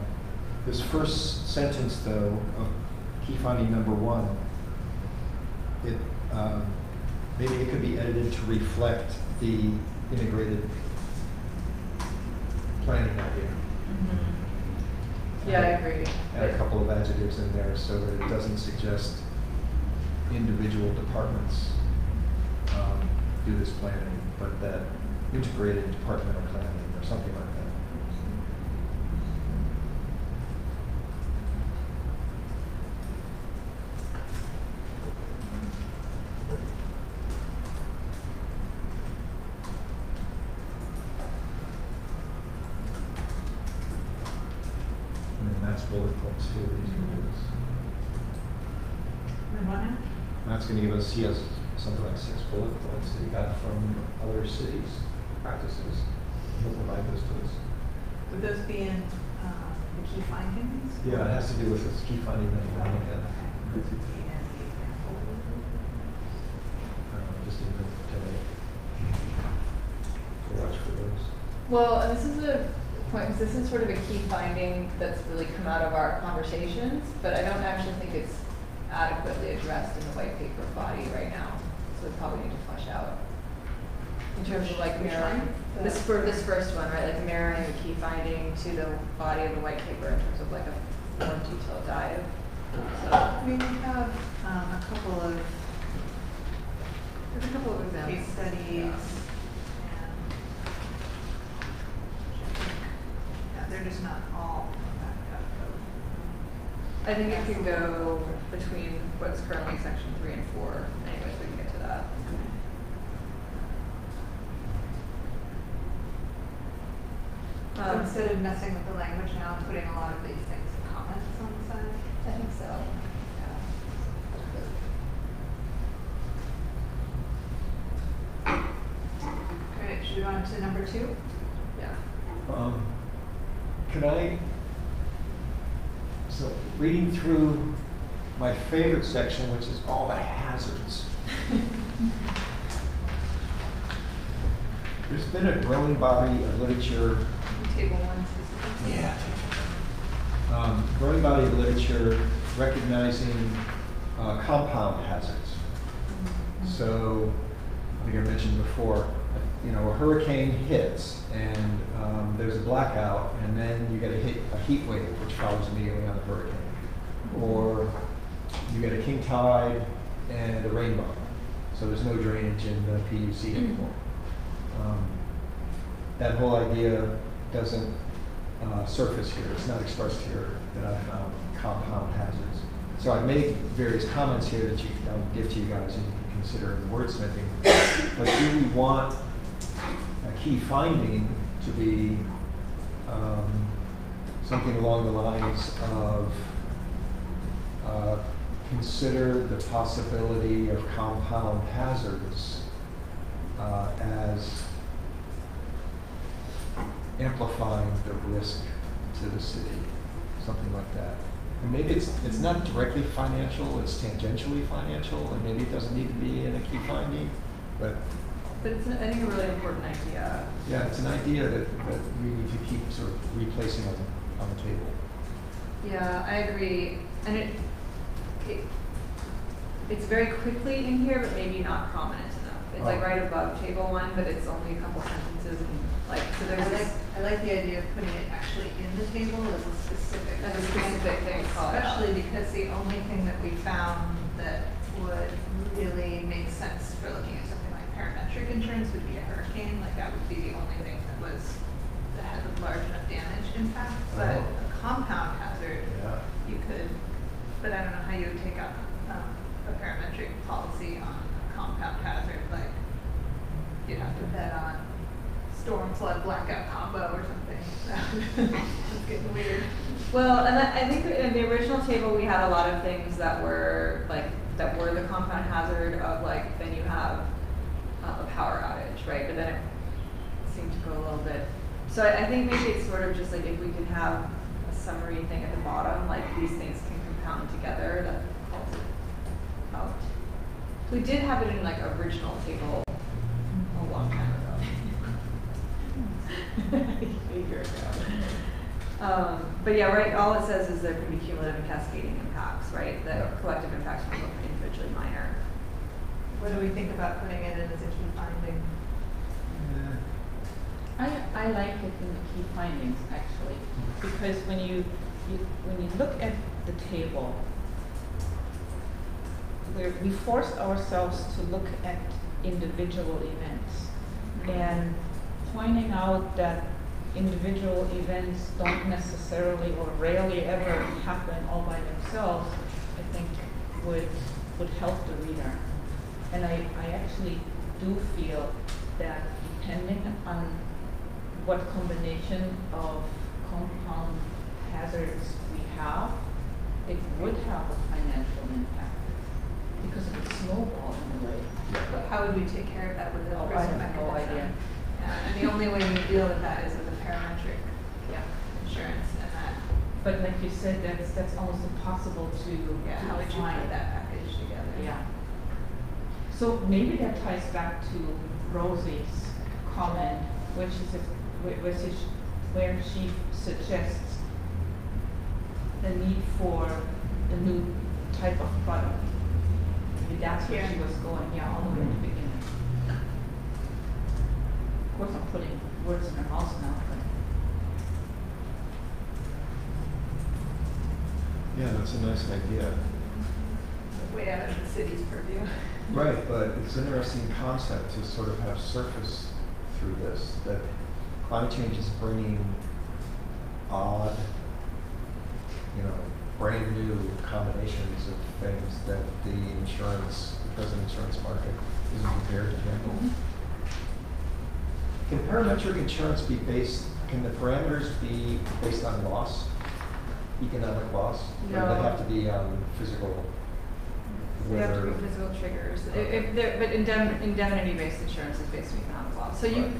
This first sentence, though, of key finding number 1, maybe it could be edited to reflect the integrated planning idea. Yeah, I agree. Add a couple of adjectives in there so that it doesn't suggest individual departments do this planning, but that integrated departmental planning or something like that. Bullet points here. Matt's going to give us, he has something like 6 bullet points that he got from other cities' practices. He'll provide those to us. Would those be in the key findings? Yeah, it has to do with this key finding that we're looking at. Just need to watch for those. Well, and this is a point, because this is sort of a key finding that's really come out of our conversations, but I don't actually think it's adequately addressed in the white paper body right now. So we probably need to flesh out. In terms of like mirroring, this first one, right? Like mirroring the key finding to the body of the white paper in terms of like a more detailed dive. So, We have a couple of there's a couple of examples. case studies. They're just not all backed up. I think it can go between what's currently section 3 and 4. Anyways, we can get to that. Instead of messing with the language now and putting a lot of these things in comments on the side. I think so. Alright, should we go on to number 2? Yeah. Can I, so reading through my favorite section, which is all the hazards. There's been a growing body of literature. Table 1 specifically. Growing body of literature recognizing compound hazards. So, I think I mentioned before, you know, a hurricane hits and there's a blackout, and then you get a heat wave which follows immediately on the hurricane. Or you get a king tide and a rainbow. So there's no drainage in the PUC anymore. That whole idea doesn't surface here. It's not expressed here that I found compound hazards. So I've made various comments here that I'll give to you guys and you can consider in wordsmithing. But do we want a key finding to be something along the lines of consider the possibility of compound hazards as amplifying the risk to the city, something like that. And maybe it's not directly financial, it's tangentially financial, and maybe it doesn't need to be in a key finding, but it's, I think, a really important idea. yeah, it's an idea that we need to keep sort of replacing on the table. Yeah, I agree. And it's very quickly in here, but maybe not prominent enough. It's like right above table 1, but it's only a couple sentences, and like, so there's this. I like the idea of putting it actually in the table as a specific thing. Especially because the only thing that we found that would really make sense for looking at something like parametric insurance would be a hurricane. Like that would be the only thing that had a large enough damage impact. But a compound hazard, you could, but I don't know how you would take out a parametric policy on a compound hazard. Like you'd have to bet on storm, flood, blackout combo or something. It's getting weird. Well, and I think in the original table we had a lot of things that were the compound hazard of like, then you have a power outage, right? But then it seemed to go a little bit. So I think maybe it's sort of just like if we could have a summary thing at the bottom, like these things can compound together, that calls it out. We did have it in like original table a long time ago. A year ago. But yeah, right, all it says is there can be cumulative and cascading impacts, right? The collective impacts can look individually minor. What do we think about putting it in as a key finding? I like it in the key findings actually, because when you look at the table, we force ourselves to look at individual events and pointing out that individual events don't necessarily or rarely ever happen all by themselves, I think would help the reader. And I actually do feel that depending on what combination of compound hazards we have, it would have a financial impact because it would snowball in a way. But how would we take care of that with the Oh, I risk have no mechanism? idea. And the only way you deal with that is with a parametric insurance and that. But like you said, that's almost impossible to How would you define. put that package together? Yeah. So maybe that ties back to Rosie's comment, where she suggests the need for a new type of product. Maybe that's where she was going, all the way at the beginning. Of course, I'm putting words in her mouth now, but. Yeah, that's a nice idea. Way out of the city's purview. Right, but it's an interesting concept to sort of have surface through this, that climate change is bringing odd, brand new combinations of things that the present insurance market isn't prepared to handle. Can parametric insurance be based can the parameters be based on loss, economic loss? Or do No. they have to be physical? They have to weather? be physical triggers. Okay. But indemnity-based insurance is based on economic loss. So Right.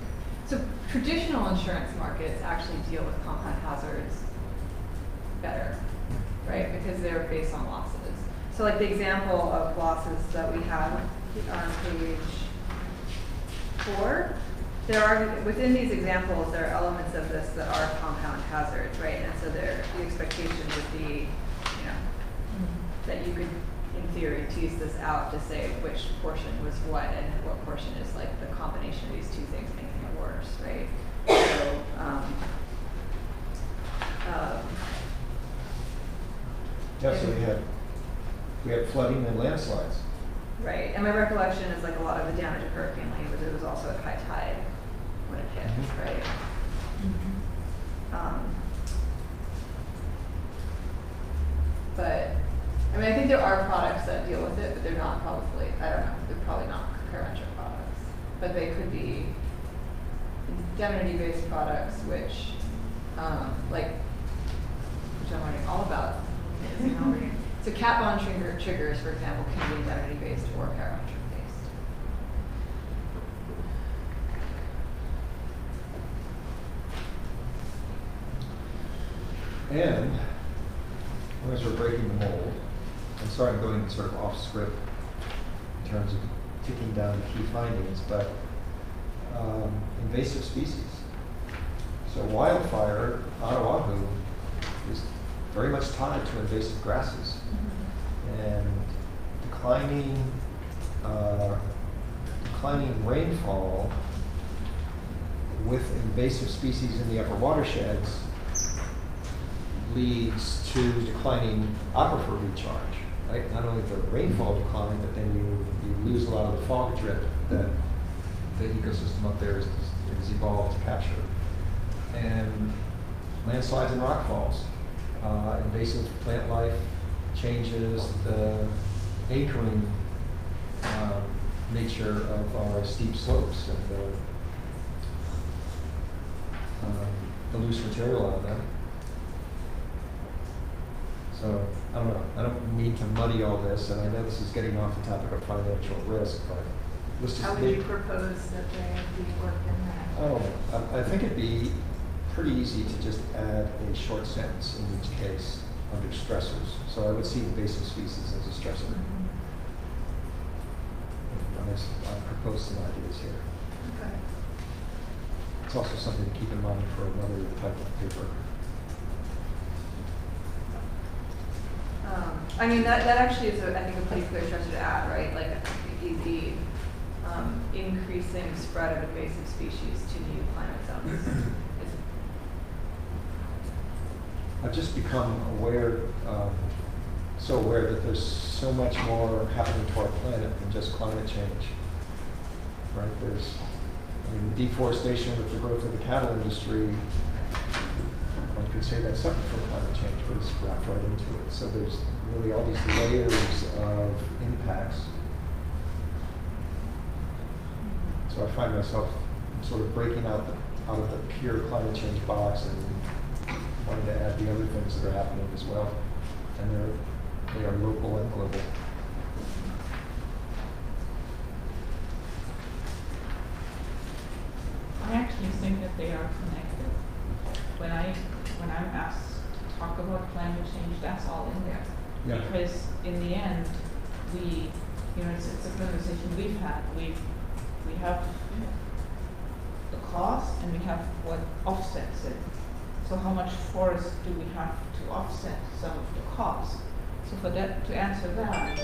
so traditional insurance markets actually deal with compound hazards better, right? Because they're based on losses. So like the example of losses that we have on page 4, there are, within these examples, there are elements of this that are compound hazards, right? And so the expectation would be, you know, that you could, in theory, tease this out to say which portion was what and what portion is like the combination of these two things making it worse, right? So, Yeah, so we had flooding and landslides. right, and my recollection is like a lot of the damage of Hurricane Lane, but it was also at high tide when it hit, Mhm. right? But, I mean, I think there are products that deal with it, but they're not probably, I don't know, they're probably not parametric products. But they could be indemnity-based products, which, which I'm learning all about. You know, so cat bond triggers, for example, can be indemnity-based or parametric-based. And as we're breaking the mold, I'm sorry I'm going sort of off script in terms of ticking down the key findings, but invasive species. So wildfire on Oahu is very much tied to invasive grasses. And declining rainfall with invasive species in the upper watersheds leads to declining aquifer recharge, right? Not only the rainfall decline, but then you lose a lot of the fog drift that the ecosystem up there is evolved to capture. And landslides and rockfalls, invasive plant life changes the anchoring nature of our steep slopes and the loose material on them. So, I don't know, I don't mean to muddy all this, and I know this is getting off the topic of financial risk, but let's just How would you propose that there be work in that? I think it'd be pretty easy to just add a short sentence in each case under stressors. So I would see invasive species as a stressor. I propose some ideas here. Okay. It's also something to keep in mind for another type of paper. I mean, that actually is, I think, a pretty clear stressor to add, right? Like the increasing spread of invasive species to new climate zones. I've just become aware, so aware that there's so much more happening to our planet than just climate change. Right? There's, I mean, deforestation with the growth of the cattle industry. One could say that's separate from climate change, but it's wrapped right into it. So there's really all these layers of impacts. So I find myself sort of breaking out of the pure climate change box and wanting to add the other things that are happening as well. And they are local and global. I actually think that they are connected. When I'm asked to talk about climate change, that's all in there. Yeah. Because in the end, it's a conversation we've had. We have the cost and we have what offsets it. So how much forest do we have to offset some of the costs? So for that, to answer that,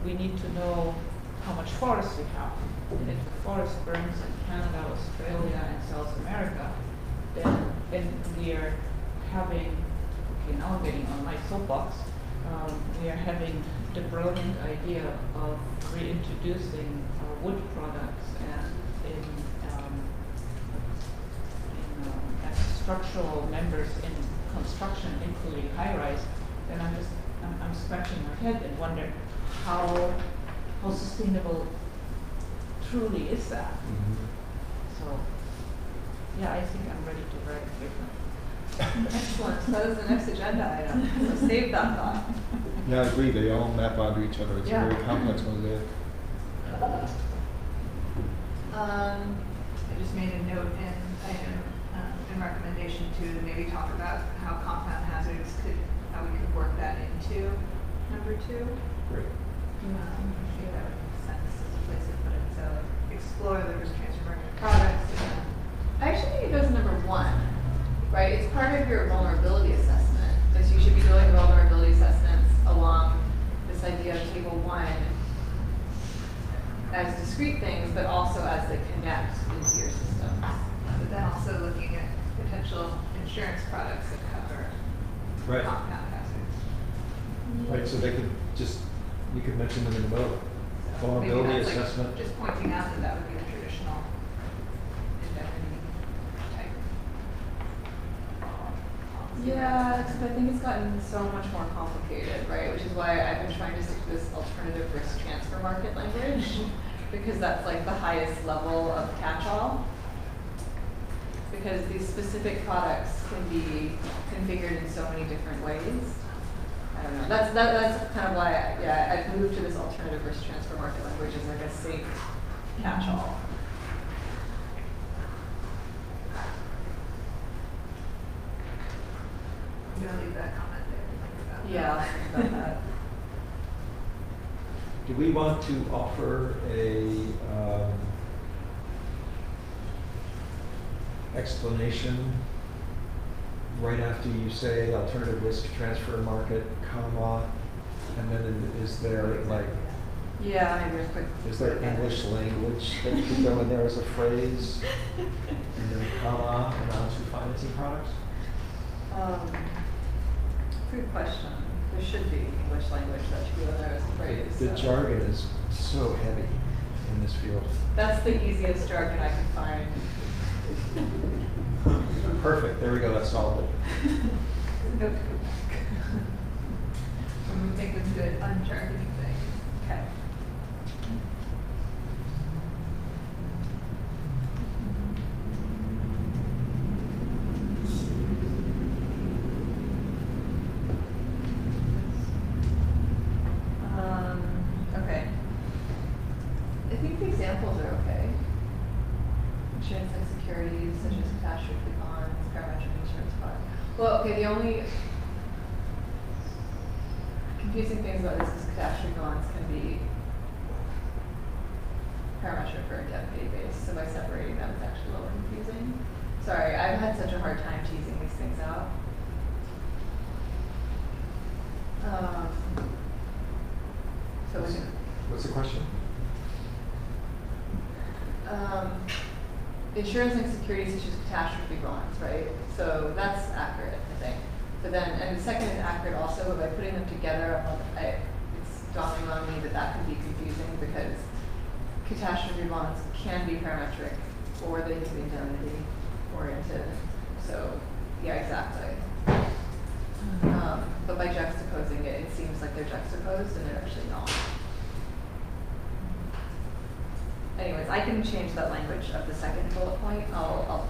we need to know how much forest we have. And if the forest burns in Canada, Australia, and South America, then we are having, okay, now I'm getting on my soapbox, we are having the brilliant idea of reintroducing wood products and as structural members in construction, including high-rise, then I'm scratching my head and wonder how sustainable truly is that? Mm-hmm. So, Yeah, I think I'm ready to write it now. Excellent, so that is the next agenda item, so save that thought. Yeah, I agree, they all map onto each other, it's a Yeah. very complex mosaic. I just made a note in recommendation to maybe talk about how compound hazards how we could work that into number 2. Great. Maybe that would make sense as a place to put it, so explore the risk transfer products. I actually think it goes number 1, right? It's part of your vulnerability assessment, because you should be doing vulnerability assessments along this idea of table 1 as discrete things, but also as they connect into your systems. But then also looking at potential insurance products that cover Right. compound hazards. Right, so they could just, we could mention them in the middle. So maybe Vulnerability that's like assessment. just pointing out that that would be a traditional indemnity type. Yeah, except I think it's gotten so much more complicated, right? Which is why I've been trying to stick to this alternative risk transfer market language, because that's like the highest level of catch-all. Because these specific products can be configured in so many different ways. I don't know. That's kind of why I've moved to this alternative risk transfer market language as like a safe catch-all. I'm gonna leave that comment there to think about. Yeah, I'll think about that. Do we want to offer a explanation right after you say alternative risk transfer market, comma, and then is there like, Yeah, maybe a quick. is there English language that could go in there as a phrase? And then comma, and on to financing products? Good question. There should be English language that should go there as a phrase. The so. jargon is so heavy in this field. That's the easiest jargon I could find. Perfect, there we go, that solved it. Note to go back. When we think of good unjargony things. Okay. Okay. I think the examples are okay. Insurance like securities such as catastrophe bonds, parametric insurance products. Well, okay, the only confusing things about this is catastrophe bonds can be parametric or indemnity based, so by separating them it's actually a little confusing. Sorry, I've had such a hard time teasing these things out. So we can, What's the question? insurance and securities such as catastrophe bonds, right? So that's accurate, I think. But then, and the second is accurate also, but by putting them together, it's dawning on me that that can be confusing because catastrophe bonds can be parametric or they can be indemnity oriented. So, yeah, exactly. But by juxtaposing it, it seems like they're juxtaposed and they're actually not. Anyways, I can change that language of the second bullet point. I'll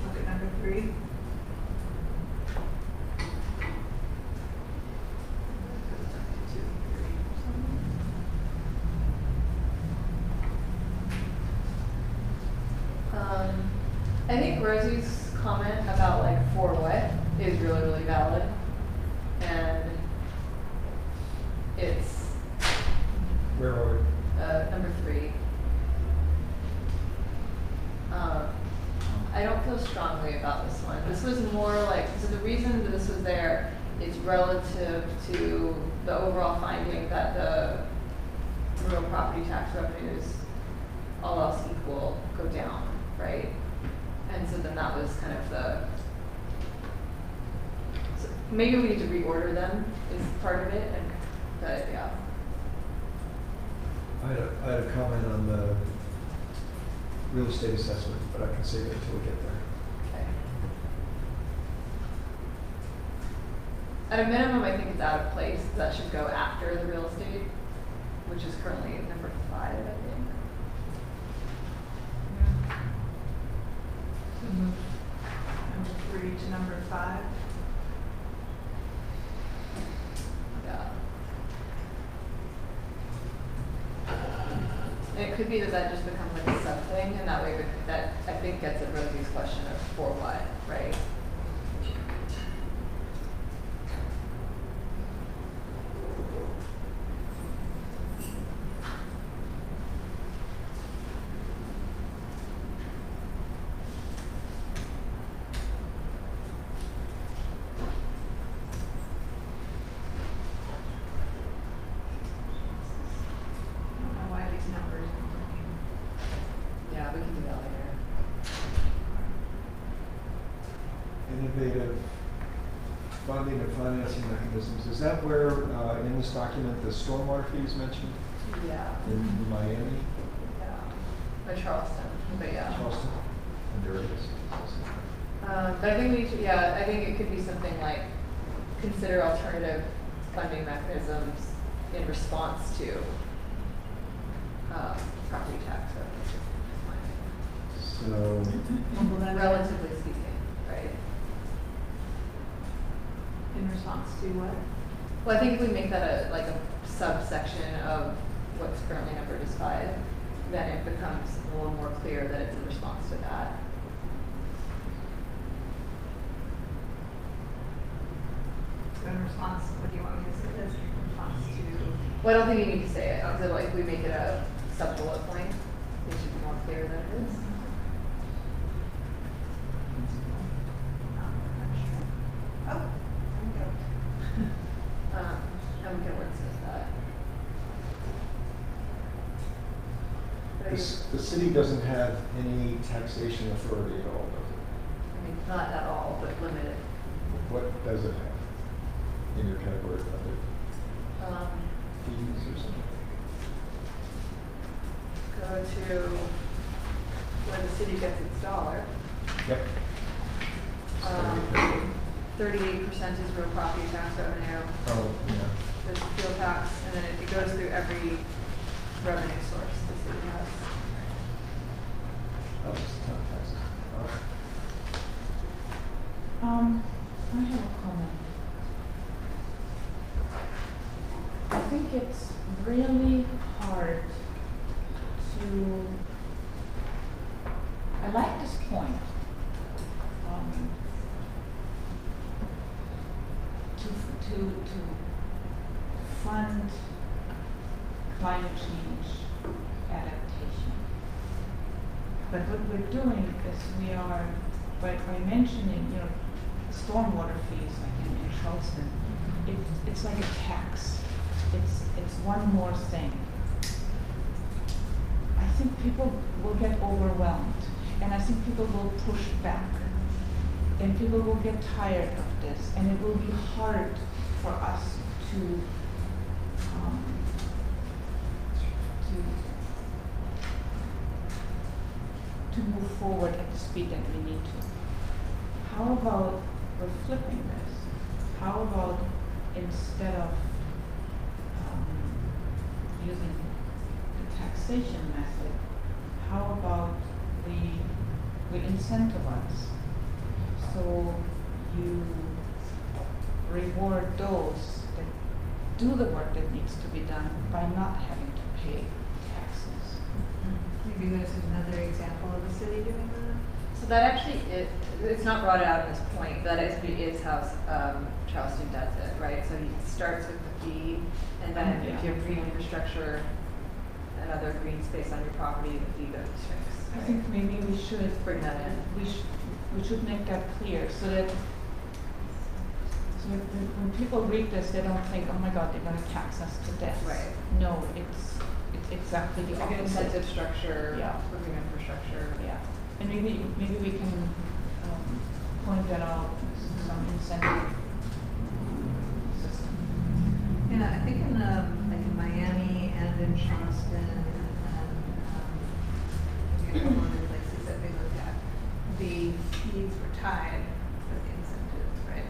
Look at number 3. I think Rosie's comment about like for what is really, really valid. And it's Where are we? number 3. I don't feel strongly about this one. This was more like, so the reason that this was there is relative to the overall finding that the real property tax revenues, all else equal, go down, right? And so then that was kind of the, so maybe we need to reorder them is part of it, and, but yeah. I had a comment on the real estate assessment, but I can save it until we get there. Okay. At a minimum, I think it's out of place. That should go after the real estate, which is currently number 5, I think. So move number 3 to number 5. Yeah. And it could be that that just becomes like a sub thing, and that way that I think gets at Rosie's question of for what, right? I don't know why these numbers aren't working. Yeah, we can do that later. Innovative funding and financing mechanisms, is that where, in this document, the stormwater fees mentioned Yeah. in Miami, Yeah. Or Charleston, but yeah. Charleston? And there it is. But I think we should, yeah, I think it could be something like consider alternative funding mechanisms in response to property tax revenues. So, Relatively speaking, right? In response to what? Well, I think if we make that like a subsection of what's currently numbered as 5, then it becomes a little more clear that it's in response to that. So in response, what do you want me to say this? In response to? Well, I don't think you need to say it, because like if we make it a sub-bullet point, it should be more clear that it is. Oh, there we go. And we can word says that. But I guess- the city doesn't have any taxation authority at all, does I mean, not at all, but limited. it? What does it have in your category of other fees or something? Go to where the city gets its dollar. Yep. 38% is real property tax revenue, Oh, yeah. there's fuel tax, and then it goes through every revenue source the city has. Oh, it's not taxes. All right. I have a comment. I think it's really hard to, I like this point. To fund climate change adaptation. But what we're doing is we are, by mentioning, stormwater fees like in Charleston, it's like a tax. It's one more thing. I think people will get overwhelmed, and I think people will push back, and people will get tired of this, and it will be hard for us to move forward at the speed that we need to. How about we're flipping this? How about instead of using the taxation method, how about we incentivize? So you reward those that do the work that needs to be done by not having to pay taxes. Maybe there's another example of a city doing that? So that actually, it's not brought out in this point, but that is how Charleston does it, right? So he starts with the fee, and then if you have green infrastructure and other green space on your property, the fee goes fixed. I think maybe we should Bring that in. we should make that clear so that when people read this, they don't think, oh my God, they're going to tax us to death. Right. No, it's exactly the It's like an opposite. incentive structure Yeah. for green infrastructure. Yeah, and maybe we can point that out, some incentive system. And I think in like in Miami and in Charleston and a couple other places that we looked at, the fees were tied with the incentives, right?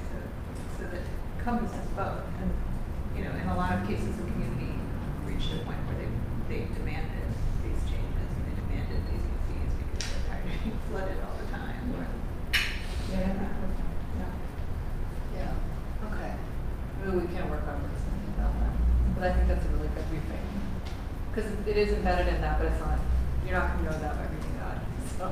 So that encompasses both. And, you know, in a lot of cases, the community reached a point where they demanded these changes, and they demanded these new fees because they're tired of being flooded all the time. Yeah. Yeah, okay. Maybe we can work on something about that. But I think that's a really good briefing. Because it is embedded in that, but it's not, you're not gonna know that by reading that, so.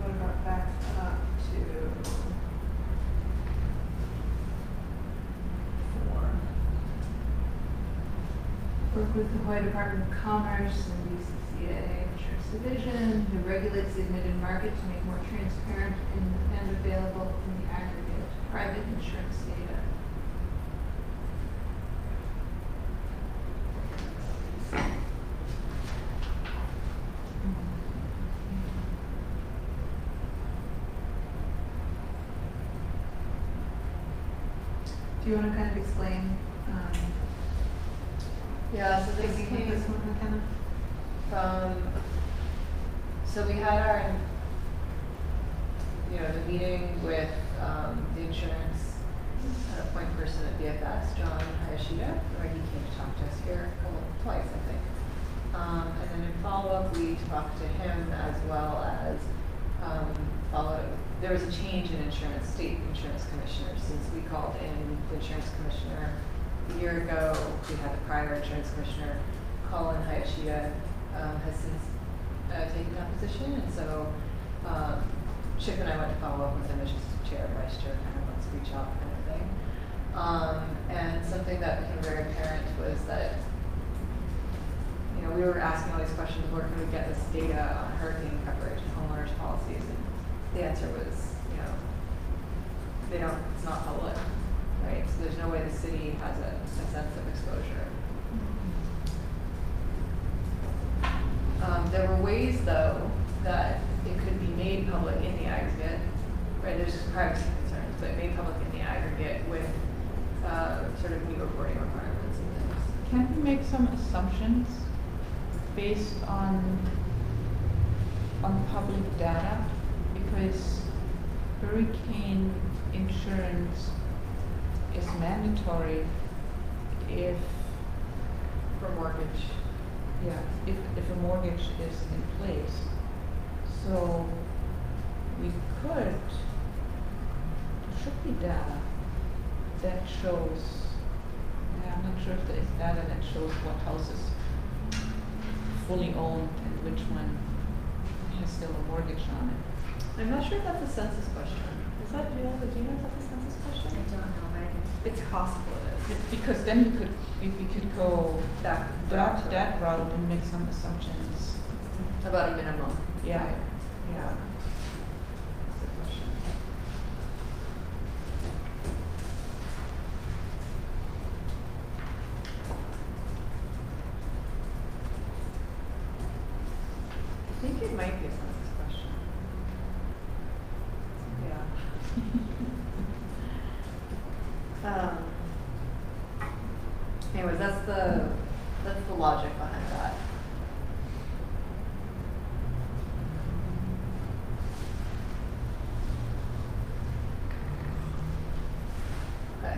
What about back up to 4? Work with the Hawaii Department of Commerce and BCCA Insurance Division who regulates the admitted market to make more transparent and available in the aggregate private insurance data. Do you want to kind of explain? Yeah, so this thinking came with this one, McKenna? so we had our, the meeting with, the insurance point person at BFS, John Hayashida, where he came to talk to us here twice, I think. And then in follow-up, we talked to him as well as, there was a change in state insurance commissioners since we called in the insurance commissioner a year ago. We had the prior insurance commissioner, Colin Hayashida, has since taken that position, and so Chip and I went to follow up with him as just chair, vice chair, kind of let's reach out kind of thing. And something that became very apparent was that we were asking all these questions, where can we get this data on hurricane coverage and homeowners policies? And the answer was, it's not public, right? So there's no way the city has a sense of exposure. There were ways, though, that it could be made public in the aggregate, right? There's just privacy concerns, but made public in the aggregate with sort of new reporting requirements and things. Can we make some assumptions based on public data? Because hurricane insurance is mandatory if if a mortgage is in place. So there should be data that shows, I'm not sure if there is data that shows what house is fully owned and which one has still a mortgage on it. I'm not sure if that's a census question. Is that, do you know if that's a census question? I don't know, but I can. It's possible it is. Because then we could go Back that route and make some assumptions. About a minimum. Yeah. Right. Yeah. That's the question. I think it might be a census question. Yeah. Anyways, that's the logic behind that. Okay.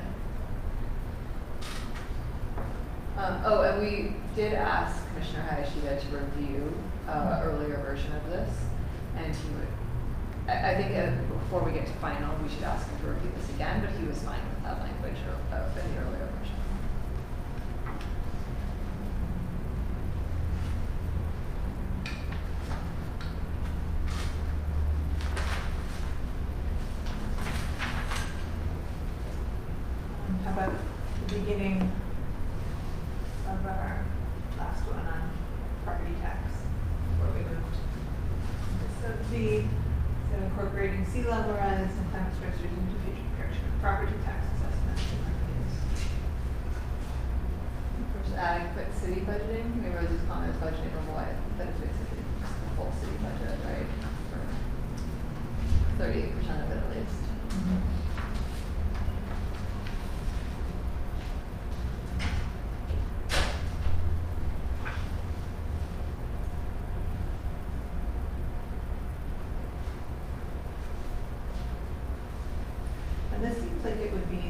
And we did ask Commissioner Hayashida to review earlier version of this, and he would. I think before we get to final, we should ask him to review this again, but he was fine with that language of the earlier version. How about the beginning of our last one on property tax, where we moved? So instead of incorporating sea level rise and climate stressors into future projection of property tax assessments and revenues. First, adequate city budgeting. I mean, Rosie's comment is budgeting of what? That is basically the whole city budget, right? For 38% of it at least.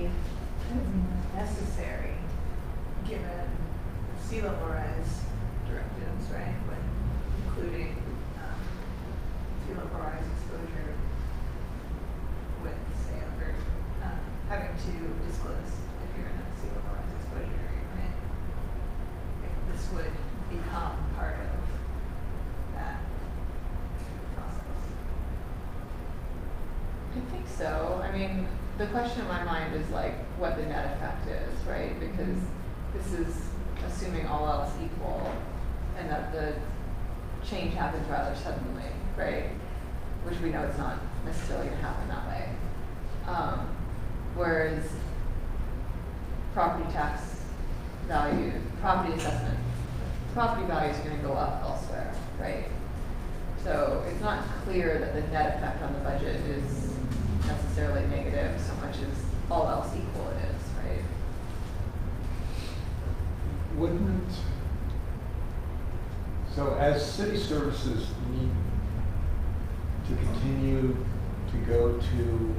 be kind of necessary, given sea level rise directives, right? When including sea level rise exposure with, say, under having to disclose if you're in a sea level rise exposure area, right? If this would become part of that process. I think so. I mean, the question in my mind is like what the net effect is, right? Because this is assuming all else equal and that the change happens rather suddenly, right? Which we know it's not necessarily going to happen that way. Whereas property tax value, property assessment, property values are going to go up elsewhere, right? So it's not clear that the net effect on the budget is necessarily negative so much as all else equal it is, right? Wouldn't, so as city services need to continue to go to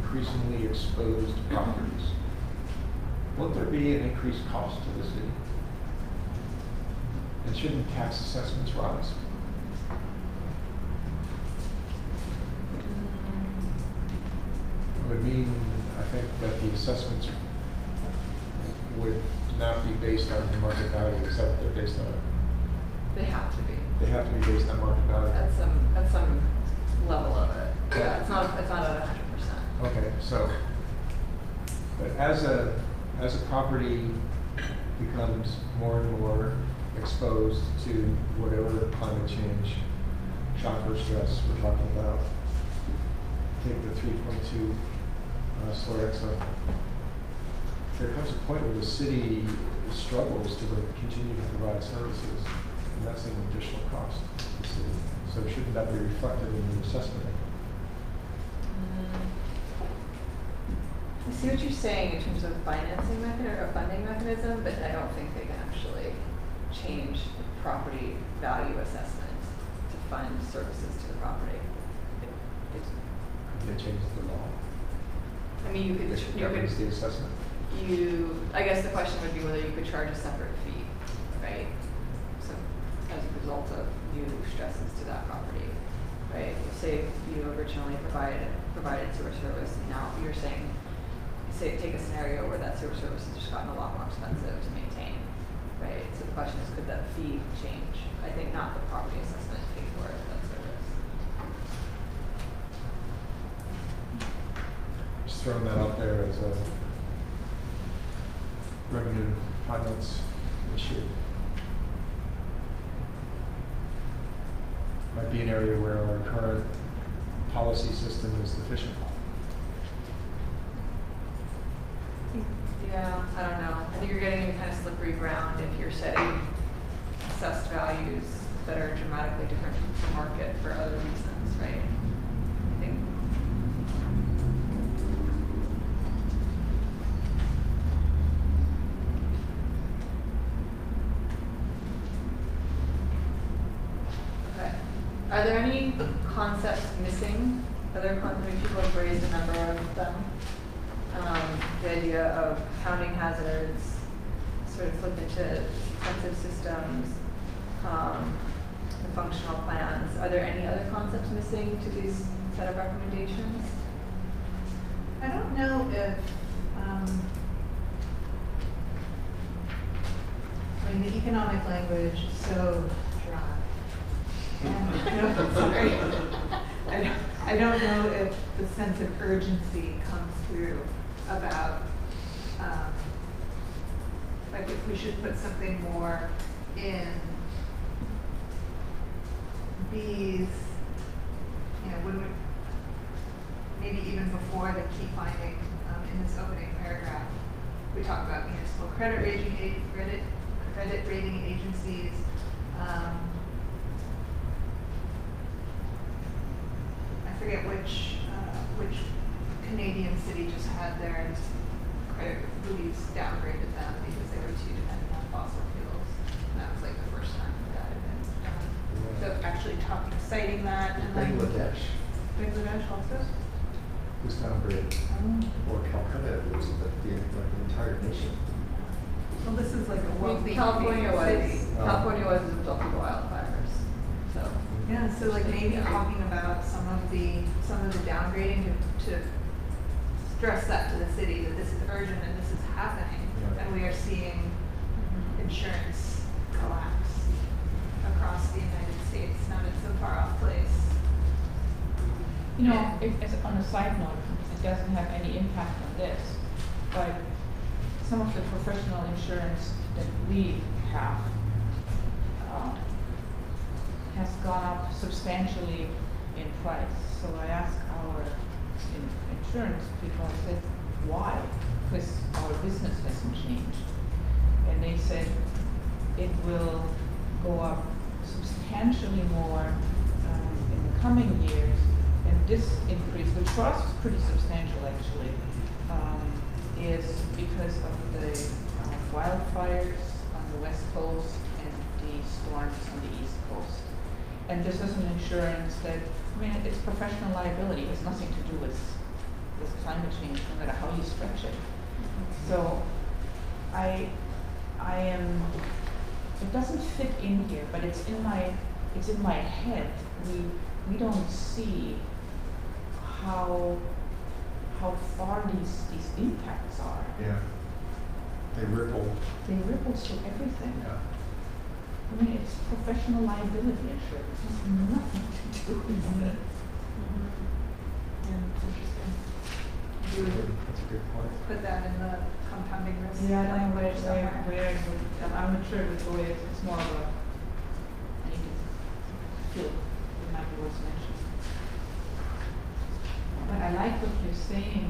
increasingly exposed properties, won't there be an increased cost to the city? And shouldn't tax assessments rise? It would mean, I think, that the assessments would not be based on the market value, except that they're based on, They have to be. they have to be based on market value. At some level of it. Yeah, it's not at 100%. Okay, so, but as a property becomes more and more exposed to whatever climate change, shock or stress we're talking about, take the 3.2 Slorexa, there comes a point where the city struggles to continue to provide services, and that's an additional cost to the city. So shouldn't that be reflected in the assessment? I see what you're saying in terms of financing method or a funding mechanism, but I don't think they can actually change the property value assessment to fund services to the property. They change the law. I mean, you could, Which governs the assessment. I guess the question would be whether you could charge a separate fee, right? So as a result of new stresses to that property, right? Say you originally provided sewer service, and now you're saying, say, take a scenario where that sewer service has just gotten a lot more expensive to maintain, right? So the question is, could that fee change? I think not the property assessment pay for it, that service. Just throwing that out there as a revenue finance issue. Might be an area where our current policy system is deficient. Yeah, I don't know. I think you're getting into kind of slippery ground if you're setting assessed values that are dramatically different from the market for other reasons, right? I think. Okay. Are there any concepts missing? Other concepts, people have raised a number of them. The idea of counting hazards, sort of flip into defensive systems, the functional plans. Are there any other concepts missing to these set of recommendations? I don't know if, I mean, the economic language is so dry. And, sorry. I don't know if the sense of urgency comes through about, like if we should put something more in these, you know, when we, maybe even before the key finding in this opening paragraph, we talk about municipal credit rating agencies. I forget which Canadian city just had their credit Moody's downgraded them because they were too dependent on fossil fuels. And that was like the first time that had been done. So actually citing that and then Bangladesh. Bangladesh also. was downgraded. Or Calcutta, it was the entire nation. Well, this is like a wealthy California city. was, Oh. California was built through wildfires, so. Yeah, so like maybe talking about some of the downgrading to stress that to the city that this is urgent and this is happening. Yeah. And we are seeing insurance collapse across the United States, not in so far off place. You know, Yeah. as on a side note, it doesn't have any impact on this, but some of the professional insurance that we have has gone up substantially in price. So I asked our insurance people, I said, why? Because our business hasn't changed. And they said it will go up substantially more in the coming years. And this increase, which for us is pretty substantial actually, is because of the wildfires on the west coast and the storms on the east coast. And this is an insurance that, I mean, it's professional liability. It has nothing to do with climate change, no matter how you stretch it. So I am, it doesn't fit in here, but it's in my head. We don't see how far these impacts are. Yeah. They ripple. They ripple through everything. Yeah. I mean, it's professional liability insurance. It has nothing to do with it. You would That's a good point. put that in the compounding risk Yeah, I don't know language somewhere. where it would, I'm not sure it would go, it's more of a, I need to feel it might be worth mentioning. But I like what you're saying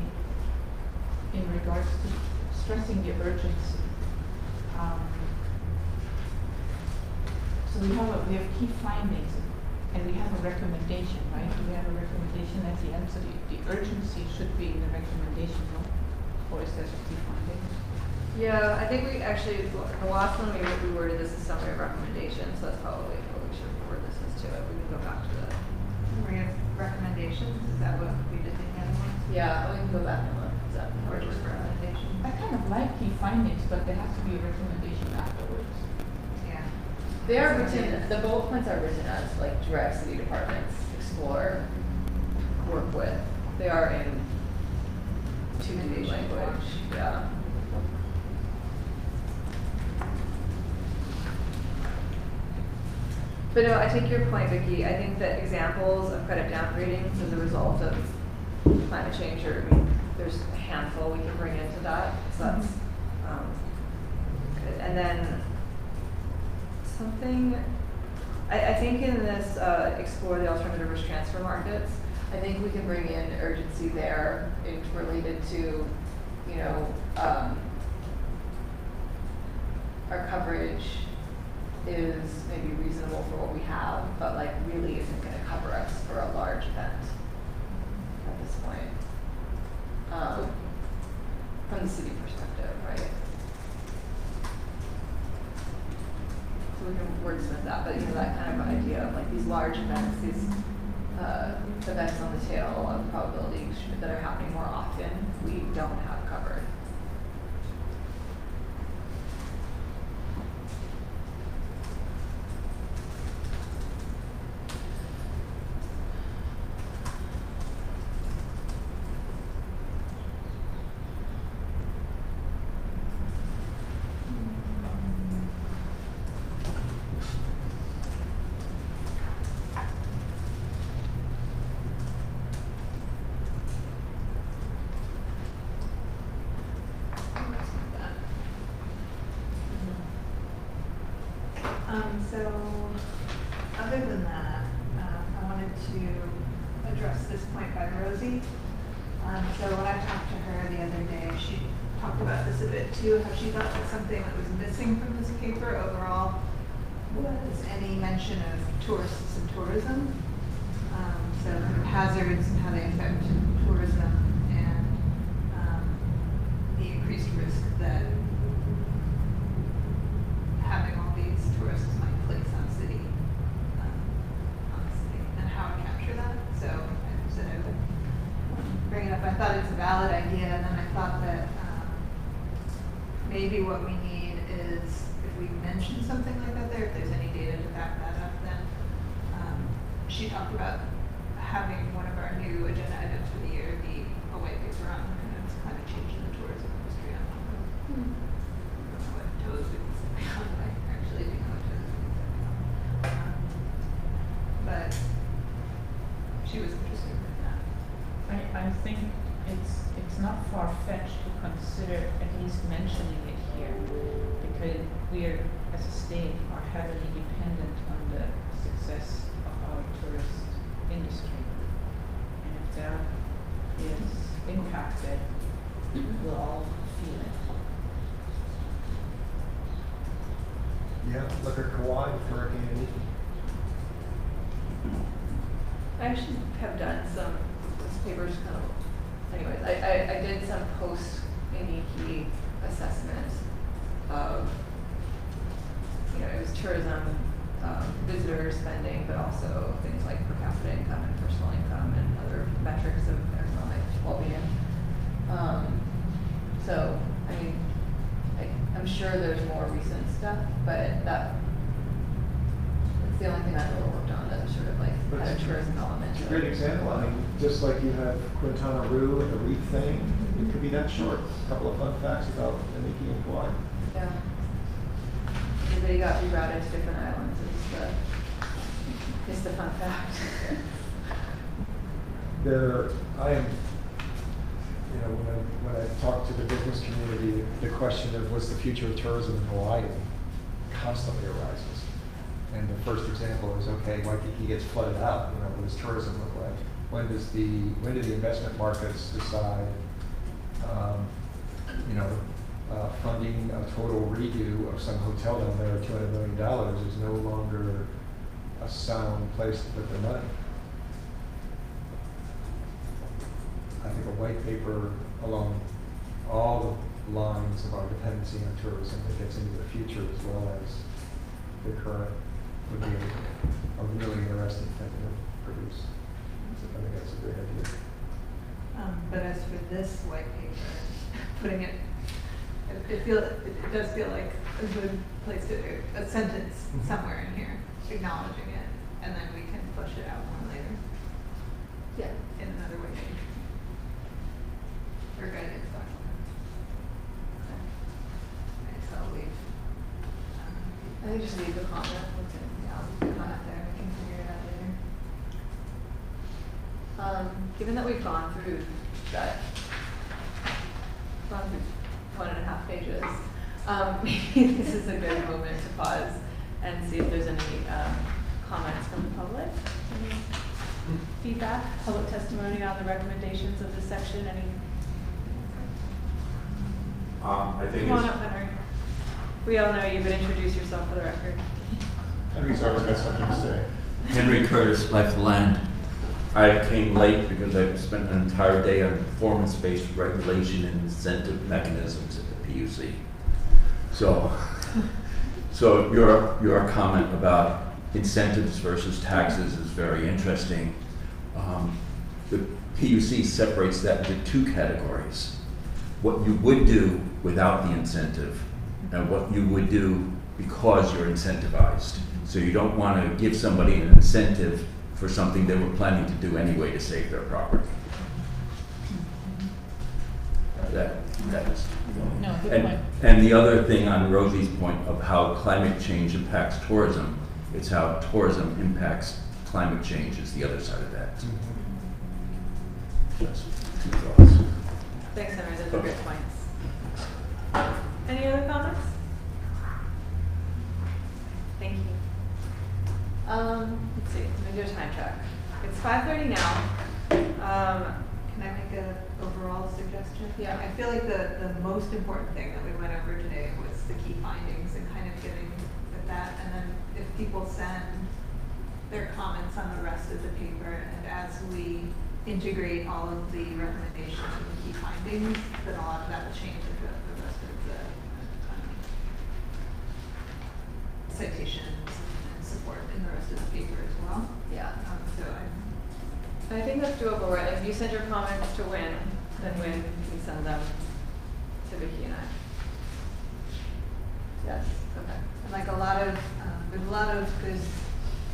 in regards to stressing the urgency. So we have key findings and we have a recommendation, right? We have a recommendation at the end, so the urgency should be in the recommendation, no? Or is there a key finding? Yeah, I think we actually, the last one we worded this as summary of recommendations, so that's probably what we should word this as to it. We can go back to that. We have recommendations, is that what we did in the other ones? Yeah, we can go back and look, is that Or just recommendations? I kind of like key findings, but there has to be a recommendation afterwards. Yeah. They are written, the bullet points are written as like direct city departments, explore, work with. They are in to-do language, yeah. But no, I take your point, Vicki. I think that examples of credit downgradings as a result of climate change, or I mean, there's a handful we can bring into that. So that's good. And then something, I think in this explore the alternative risk transfer markets, I think we can bring in urgency there in related to, you know, our coverage is maybe reasonable for what we have, but like really isn't going to cover us for a large event at this point. From the city perspective, right? So we can wordsmith that, but you know, that kind of idea of like these large events, these events on the tail of probability that are happening more often, we don't have covered. So, other than that, I wanted to address this point by Rosie. So when I talked to her the other day, she talked about this a bit too, how she thought that something that was missing from this paper overall was any mention of tourists and tourism. So hazards and how they affect tourism and the increased risk that having all these tourists might place on city, and how to capture that. So I said I would bring it up. I thought it's a valid idea, and then I thought that maybe what we need is if we mention something like that there, if there's any data to back that up, then she talked about having one of our new agenda items for the year be a white paper on climate change in the tourism industry on Honolulu. I don't know what toes we can say on it. I actually do know what toes we can say on. But she was interested in that. I think it's not far-fetched to consider at least mentioning it here, because we are, as a state, are heavily dependent on the success of our tourist industry. And if that is impacted, we'll all feel it. Yeah, look at Kauai with Hurricane Anita. I actually have done some, this paper's kind of, anyways, I did some post-Aniki assessment of, you know, it was tourism, visitor spending, but also things like per capita income and personal income and other metrics of economic well-being. So, I mean, I'm sure there's more recent stuff, but that's the only thing I've ever worked on that sort of like had a tourism element. It's a great example. I mean, just like you have Quintana Roo and the reef thing, it could be that short. A couple of fun facts about Aniki and Kauai. Yeah. Everybody got rerouted to different islands is the fun fact. I am, you know, when I talk to the business community, the question of what's the future of tourism in Hawaii constantly arises. And the first example is, okay, Waikiki gets flooded out, you know, what does tourism look like? When do the investment markets decide, you know, funding a total redo of some hotel down there, $200 million, is no longer a sound place to put their money. I think a white paper along all the lines of our dependency on tourism that gets into the future as well as the current would be a really interesting thing to produce. So I think that's a great idea. But as for this white paper, putting it does feel like a good place to do a sentence somewhere in here acknowledging it, and then we can flush it out more later. Yeah. In another way. Or guidance document. Okay, so I'll leave. I think just leave the comment. Yeah, I'll leave the comment there. We can figure it out later. Given that we've gone through 1.5 pages, maybe this is a good moment to pause and see if there's any comments from the public. Any feedback, public testimony on the recommendations of this section? Any? I think Come on up, Henry. We all know you, but introduce yourself for the record. Henry's always got something to say. Henry Curtis, Life Land. I came late because I spent an entire day on performance-based regulation and incentive mechanisms at the PUC. So your comment about incentives versus taxes is very interesting. The PUC separates that into two categories. What you would do without the incentive and what you would do because you're incentivized. So you don't want to give somebody an incentive for something they were planning to do anyway to save their property. That is. No, good point. And the other thing on Rosie's point of how climate change impacts tourism, it's how tourism impacts climate change is the other side of that. Just two thoughts. Thanks, Henry. Those are great points. Any other comments? Thank you. Let's see. Let me do a time check. It's 5:30 now. Can I make an overall suggestion? Yeah. I feel like the most important thing that we went over today was the key findings and kind of getting at that. And then if people send their comments on the rest of the paper, and as we integrate all of the recommendations and the key findings, then a lot of that will change the rest of the citations and support in the rest of the paper as well. Yeah. So I think that's doable, right? Like, you sent your comments to Win, then we send them to Vicky and I. Yes, okay. And like a lot of, there's a lot of good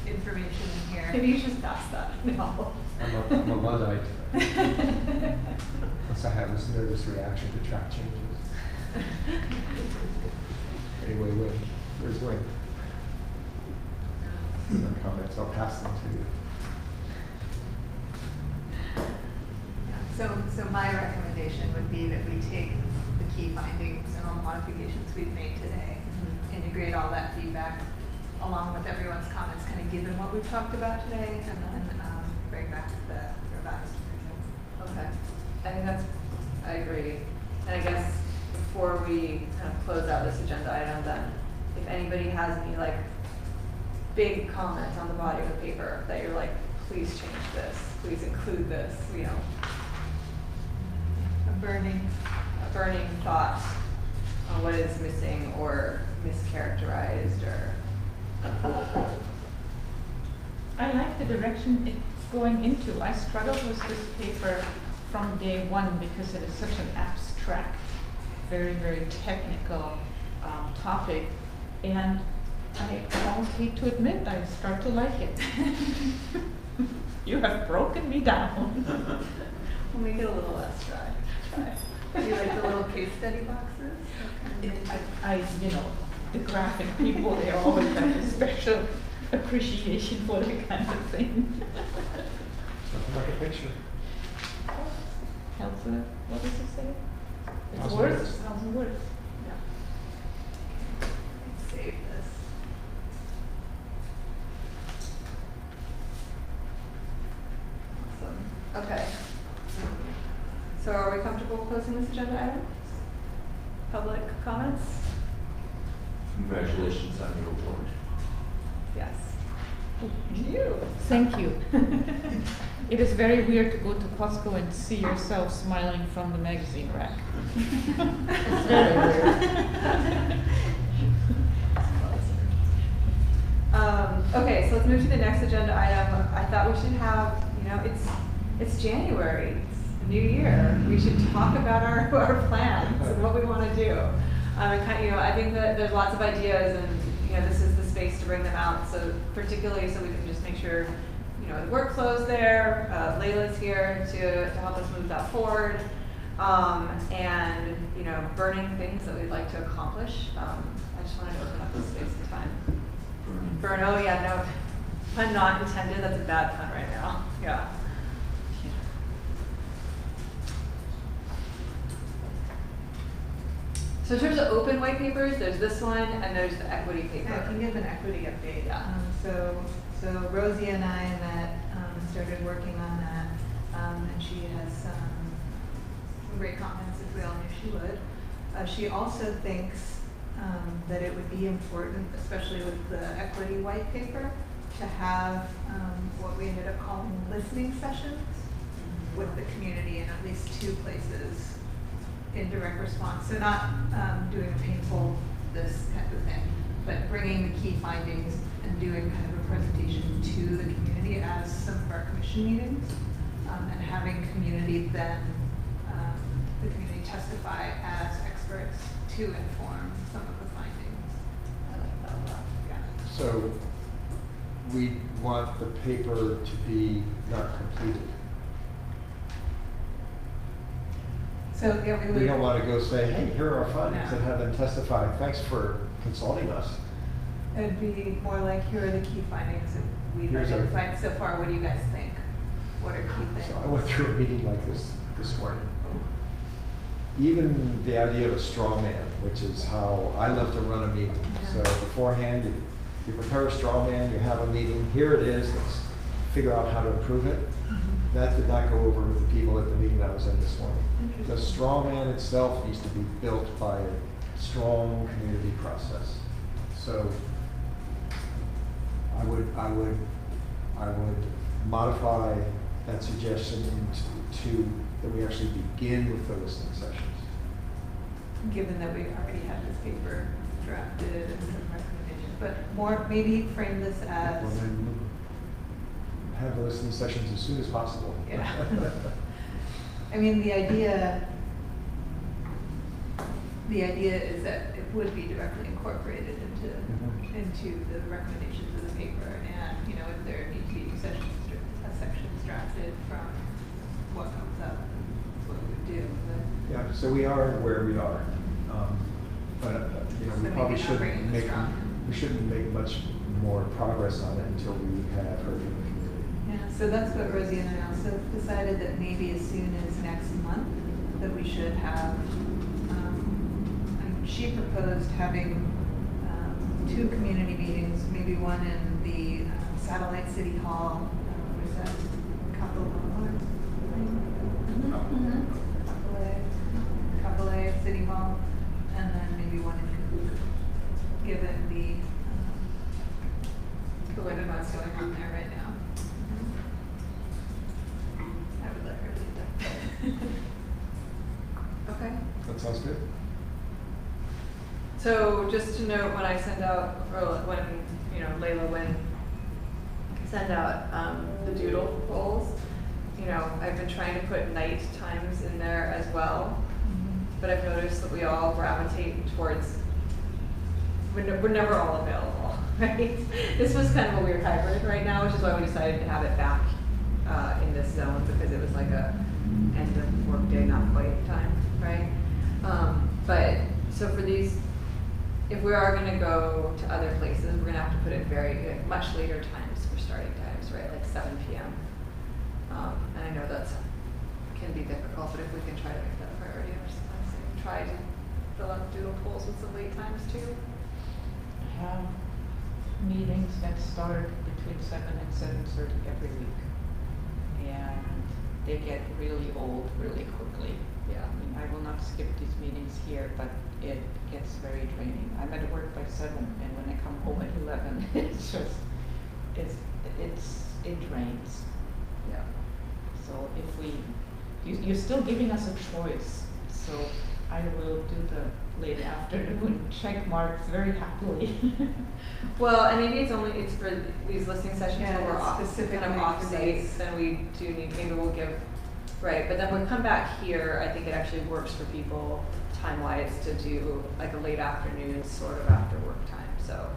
information in here. Maybe you should pass that. No. I'm a Luddite. Plus I have this nervous reaction to track changes. Anyway, Wayne, where's Wayne? Some comments, I'll pass them to you. So my recommendation would be that we take the key findings and all the modifications we've made today, integrate all that feedback along with everyone's comments, kind of given what we've talked about today, and then bring back the revised version. Okay, I think that's, I agree. And I guess before we kind of close out this agenda item, then, if anybody has any like big comments on the body of the paper that you're like, please change this, please include this, you know, a burning thought on what is missing or mischaracterized or. I like the direction it's going into. I struggled with this paper from day one because it is such an abstract, very, very technical topic. And I almost hate to admit I start to like it. You have broken me down. We'll make it a little less dry. Do you like the little case study boxes? I, you know, the graphic people, they always have a special appreciation for that kind of thing. Something like a picture. Helps with, what does it say? It's 1,000 words, words. 1,000 words. Yeah. Save this. Awesome. Okay. So are we comfortable closing this agenda item? Public comments? Congratulations on your award. Yes. Thank you. It is very weird to go to Costco and see yourself smiling from the magazine rack. It's very weird. Okay, so let's move to the next agenda item. I thought we should have, you know, it's January, it's a new year. We should talk about our plans and what we want to do. And kind of, you know, I think that there's lots of ideas, and you know, this is the space to bring them out. So particularly, so we can just make sure, you know, the workflow's there. Layla's here to help us move that forward, and you know, burning things that we'd like to accomplish. I just wanted to open up this space and time. Burn. Oh yeah, no, pun not intended. That's a bad pun right now. Yeah. So in terms of open white papers, there's this one and there's the equity paper. I can give an equity update. Yeah. So Rosie and I met, started working on that, and she has some great comments, as we all knew she would. She also thinks that it would be important, especially with the equity white paper, to have what we ended up calling listening sessions with the community in at least 2 places in direct response. So not doing a painful this type of thing, but bringing the key findings and doing kind of a presentation to the community as some of our commission meetings, and having community then, the community testify as experts to inform some of the findings. I like that a lot. Yeah. So we want the paper to be not completed. So yeah, we would. We don't want to go say, hey, here are our findings, No. and have them testify. Thanks for consulting us. It'd be more like, here are the key findings that we've Here's our- identified so far. What do you guys think? What are key things? So I went through a meeting like this morning. Even the idea of a straw man, which is how I love to run a meeting. So beforehand, you prepare a straw man, you have a meeting, here it is, let's figure out how to improve it. That did not go over with the people at the meeting I was in this morning. The straw man itself needs to be built by a strong community process. So I would modify that suggestion to that we actually begin with the listening sessions. Given that we already have this paper drafted and some recommendations, but more, maybe frame this as, Well, then have the listening sessions as soon as possible. yeah. I mean, the idea is that it would be directly incorporated into the recommendations of the paper, and, you know, if there need to be a section extracted from what comes up, that's what we would do, but. Yeah, so we are where we are. But, you know, So we maybe probably not bringing shouldn't this make, strong. we shouldn't make much more progress on it until we have heard from the community. Yeah, so that's what Rosie and I also decided, that maybe as soon as next month, that we should have, and she proposed having 2 community meetings, maybe one in the Satellite City Hall, where's that? Kapolei City Hall, and then maybe one in Kahoot, given the way what's going on there right now. I would let her lead that. Okay. That sounds good. So just to note, when I send out, or when, you know, Layla, when I send out the doodle polls, you know, I've been trying to put night times in there as well. But I've noticed that we all gravitate towards, we're never all available, right? This was kind of a weird hybrid right now, which is why we decided to have it back in this zone, because it was like a end of workday, not quite time, right? But so for these, if we are gonna go to other places, we're gonna have to put in very, much later times for starting times, right? Like 7 p.m. And I know that's, can be difficult, but if we can try to make that a priority, I'm just gonna say, try to fill out doodle polls with some late times too. I have meetings that start between 7 and 7:30 every week. And they get really old really quickly. Yeah. I mean, I will not skip these meetings here, but it gets very draining. I'm at work by 7, and when I come home at 11, it's just, it drains. Yeah. So if you're still giving us a choice, so I will do the late afternoon check marks very happily. Well, and maybe it's for these listening sessions Yeah, where we're it's off, specifically kind of off for site, these. then we do need, maybe we'll give, right, but then when we come back here, I think it actually works for people time-wise to do like a late afternoon sort of after work time, so.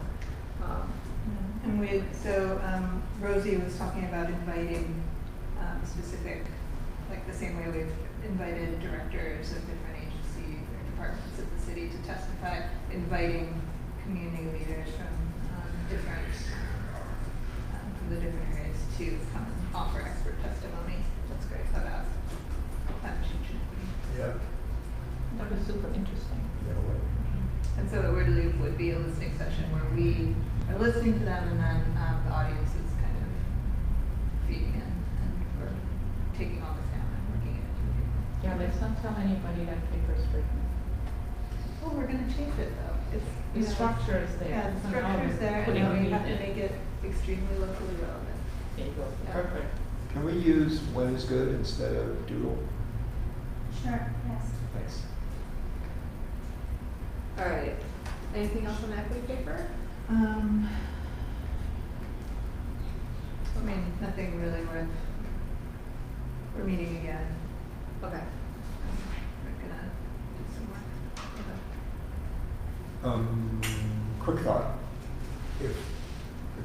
And Rosie was talking about inviting specific, like the same way we've invited directors of different agencies or departments of the city to testify, inviting community leaders from from the different areas to come and offer expert testimony. That's great about climate change and equity. Yeah. That was super interesting. And so it would be a listening session where we are listening to them, and then the audience is kind of feeding in, and we're taking all this down and working it into paper. Yeah, let's not tell anybody that paper's written. Well, we're gonna change it though. It's, The structure is there. Yeah, the Somehow structure's there, and putting then we it have to in. make it extremely locally relevant. There you go, Yeah. perfect. Can we use when is good instead of doodle? Sure, yes. Thanks. All right, anything else on the equity paper? I mean, nothing really worth, we're meeting again. Okay. We're gonna do some work. Quick thought. If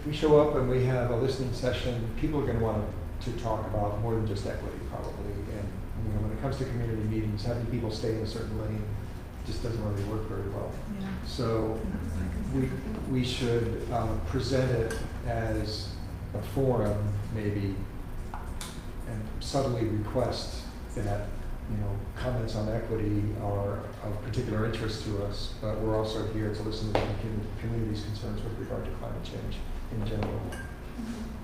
we show up and we have a listening session, people are going to want to talk about more than just equity, probably. And you know, when it comes to community meetings, having people stay in a certain lane just doesn't really work very well. Yeah. So we should present it as a forum, maybe, and subtly request that, you know, comments on equity are of particular interest to us, but we're also here to listen to the community's concerns with regard to climate change in general.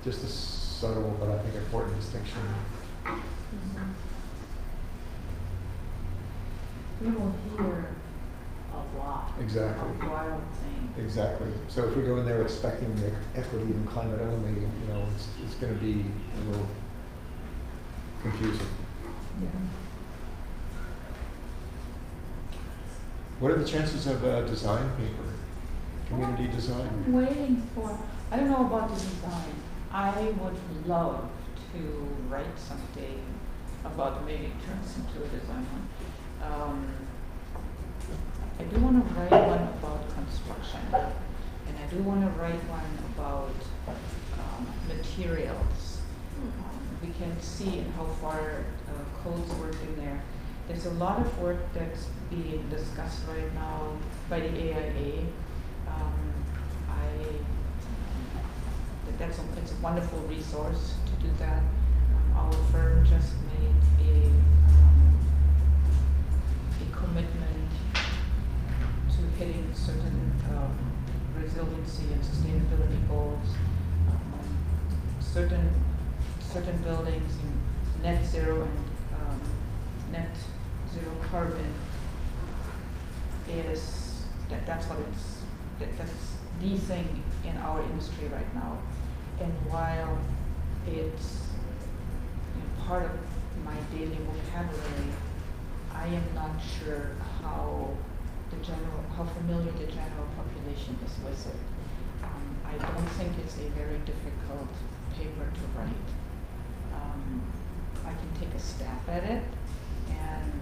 Just a subtle but I think important distinction. We will hear a lot. Exactly. Of wild things. Exactly. So if we go in there expecting the equity and climate only, you know, it's going to be a little confusing. Yeah. What are the chances of a design paper? Community design? I'm waiting for, I don't know about the design. I would love to write something about maybe turns into a design one. I do want to write one about construction, and I do want to write one about materials. We can see in how far codes work in there. There's a lot of work that's being discussed right now by the AIA. It's a wonderful resource to do that. Our firm just made a commitment to hitting certain resiliency and sustainability goals. Certain buildings in net zero and net zero carbon is that's the thing in our industry right now. And while it's part of my daily vocabulary, I am not sure how familiar the general population is with it. I don't think it's a very difficult paper to write. I can take a stab at it, and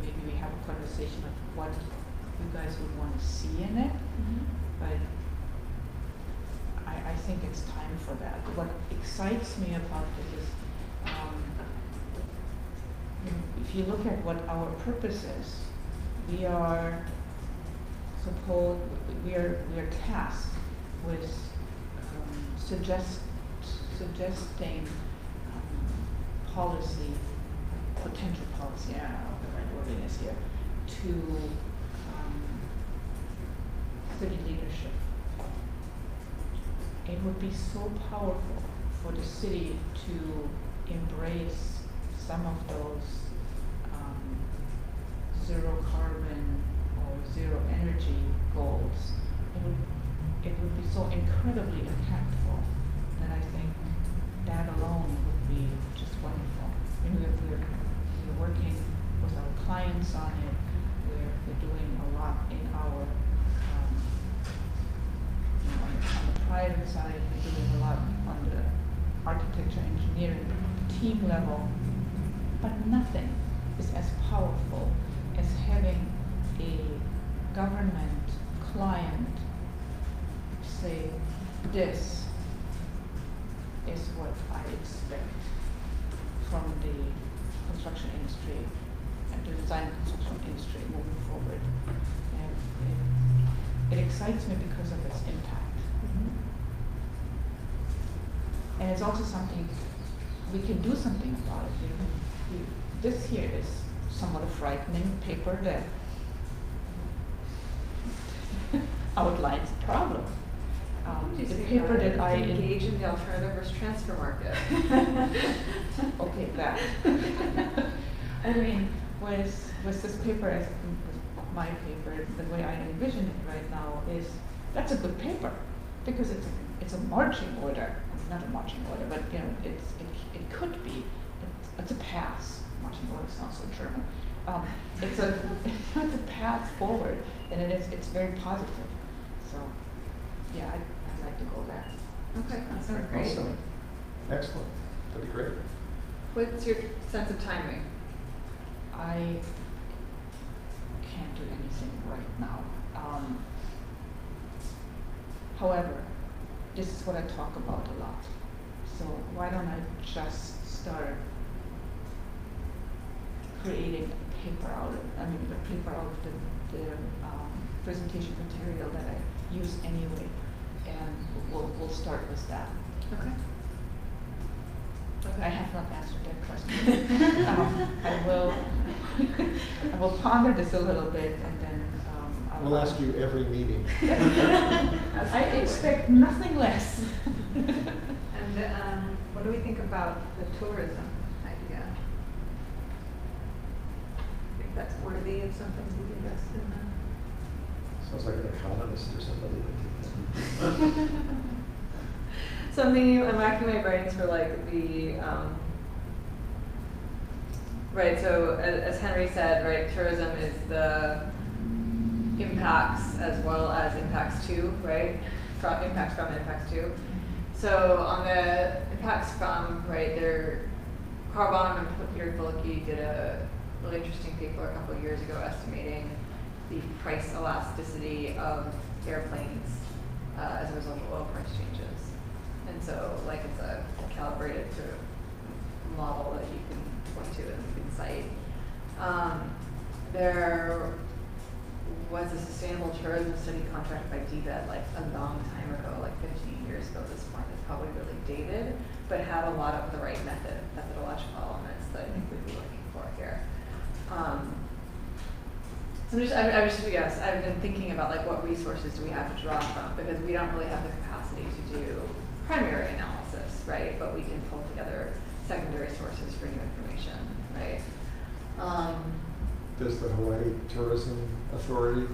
maybe we have a conversation of what you guys would want to see in it. But I think it's time for that. What excites me about this is, if you look at what our purpose is, we are tasked with suggesting policy, potential policy, I don't know what the right wording is here, to city leadership. It would be so powerful for the city to embrace some of those zero carbon or zero energy goals. It would be so incredibly impactful that I think that alone would be just wonderful. And we're working with our clients on it. We're doing a lot in our on the private side. We're doing a lot on the architecture engineering team level, but nothing is as powerful as having a government client say, this is what I expect from the construction industry and the design and construction industry moving forward. And it excites me because of its impact. And it's also something, we can do something about it. This here is somewhat a frightening paper that outlines the problem. The paper that I engage in the alternative versus transfer market. Okay, that. I mean, with this paper, as my paper, the way I envision it right now is that's a good paper because it's a marching order. It's not a marching order, but it could be. It's a path. Marching order sounds so German. It's a path forward, and it's very positive. So, yeah, I'd like to go there. Okay, that sounds great. Awesome. Excellent. That'd be great. What's your sense of timing? I can't do anything right now. However, this is what I talk about a lot. So why don't I just start creating a paper out of the presentation material that I use anyway, and we'll start with that. Okay. I have not answered that question. I will ponder this a little bit, and then We'll ask you every meeting. I expect nothing less. And what do we think about the tourism idea? I think that's worthy of something to be invested in. Sounds like an economist or somebody. Something I'm racking my brains for, like the right. So as Henry said, right, tourism is the impacts as well as impacts to, right? Impacts from impacts to. So on the impacts from, right, there Carl Bonham and Peter Philippi did a really interesting paper a couple of years ago estimating the price elasticity of airplanes as a result of oil price changes. And so, like, it's a calibrated sort of model that you can point to and you can cite. There was a sustainable tourism study contract by DVED like a long time ago, like 15 years ago at this point. It's probably really dated, but had a lot of the right methodological elements that I think we'd be looking for here. So I've been thinking about like what resources do we have to draw from, because we don't really have the capacity to do primary analysis, right? But we can pull together secondary sources for new information, right? Does the Hawaii Tourism Authority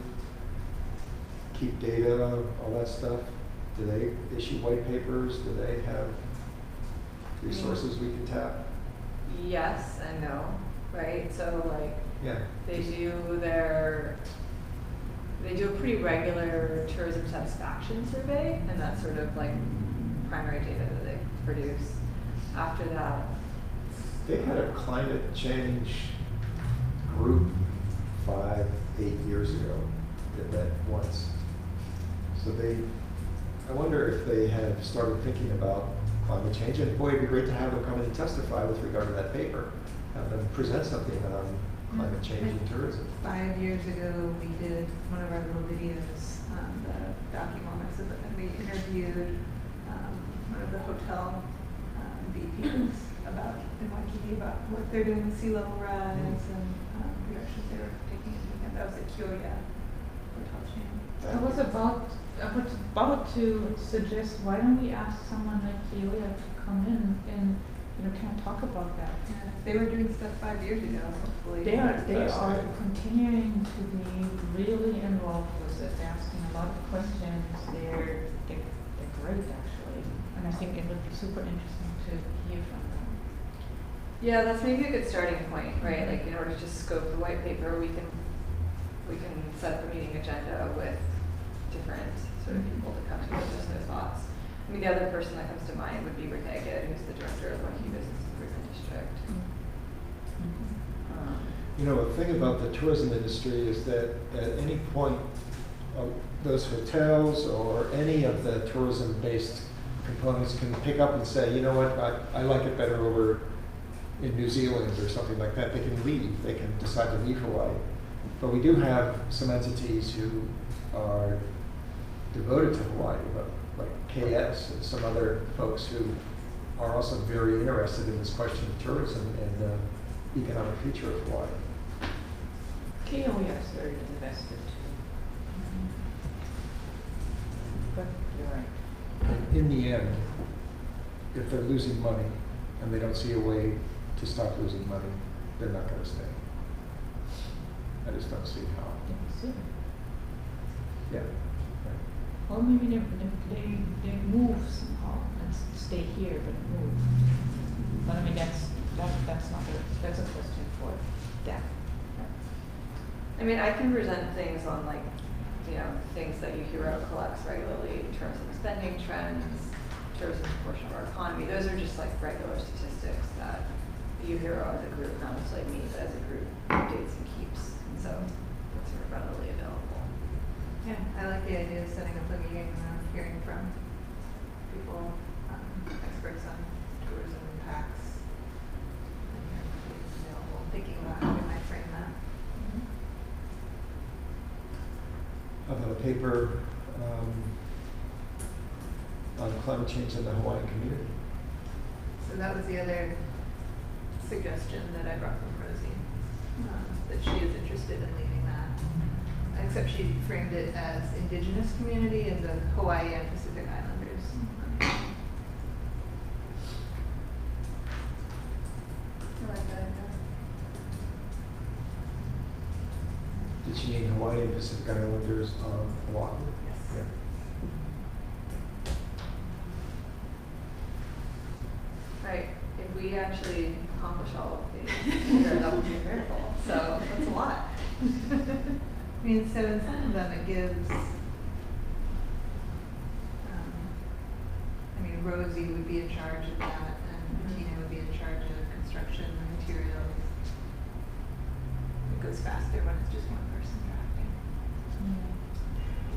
keep data, all that stuff? Do they issue white papers? Do they have resources we can tap? Yes and no, right? So like, Yeah. they do a pretty regular tourism satisfaction survey, and that's sort of like primary data that they produce. After that, They had a climate change group 5-8 years ago that met once. So I wonder if they have started thinking about climate change, and boy, it'd be great to have them come in and testify with regard to that paper, have them present something on climate change and tourism. 5 years ago, we did one of our little videos, the documents, and we interviewed one of the hotel VPs about in Waikiki about what they're doing with sea level rise and the directions they were taking into account. That was at Kyoya hotel chain. I was about to suggest, why don't we ask someone like Celia to come in and, kind of talk about that? Yeah, they were doing stuff 5 years ago, hopefully. They are continuing to be really involved with it, asking a lot of questions. They're great, actually, and I think it would be super interesting to hear from them. yeah, that's maybe a good starting point, right? Like, in order to scope the white paper, we can set up a meeting agenda with different sort of people to come together with their thoughts. I mean, the other person that comes to mind would be Rick Agate, who's the director of Waikiki Business Improvement District. The thing about the tourism industry is that at any point, those hotels or any of the tourism-based components can pick up and say, you know what, I like it better over in New Zealand or something like that. They can leave. They can decide to leave Hawaii. But we do have some entities who are devoted to Hawaii, like KS and some other folks who are also very interested in this question of tourism and the economic future of Hawaii. KOE is very invested too. But you're right. And in the end, if they're losing money and they don't see a way to stop losing money, they're not going to stay. I just don't see how. Yeah. Or maybe they move somehow and stay here but move. But I mean that's a question for them. I mean, I can present things on like, things that UHERO collects regularly in terms of spending trends, tourism proportion of our economy. Those are just like regular statistics that UHERO as a group, not necessarily me, but as a group, updates and keeps. And so it's sort of readily available. Yeah, I like the idea of setting up a meeting and hearing from people, experts on tourism impacts. And thinking about how we might frame that. About a paper on climate change in the Hawaiian community. So that was the other suggestion that I brought from Rosie, that she is interested in leading that. Except she framed it as indigenous community in the Hawaii and Pacific Islanders. I like that idea. Did she mean Hawaii and Pacific Islanders on Oahu? Yes. Yeah. Right. If we actually accomplish all of these, that would be a miracle. So that's a lot. I mean, so in some of them it gives, Rosie would be in charge of that, and Tina would be in charge of construction is faster when it's just one person drafting.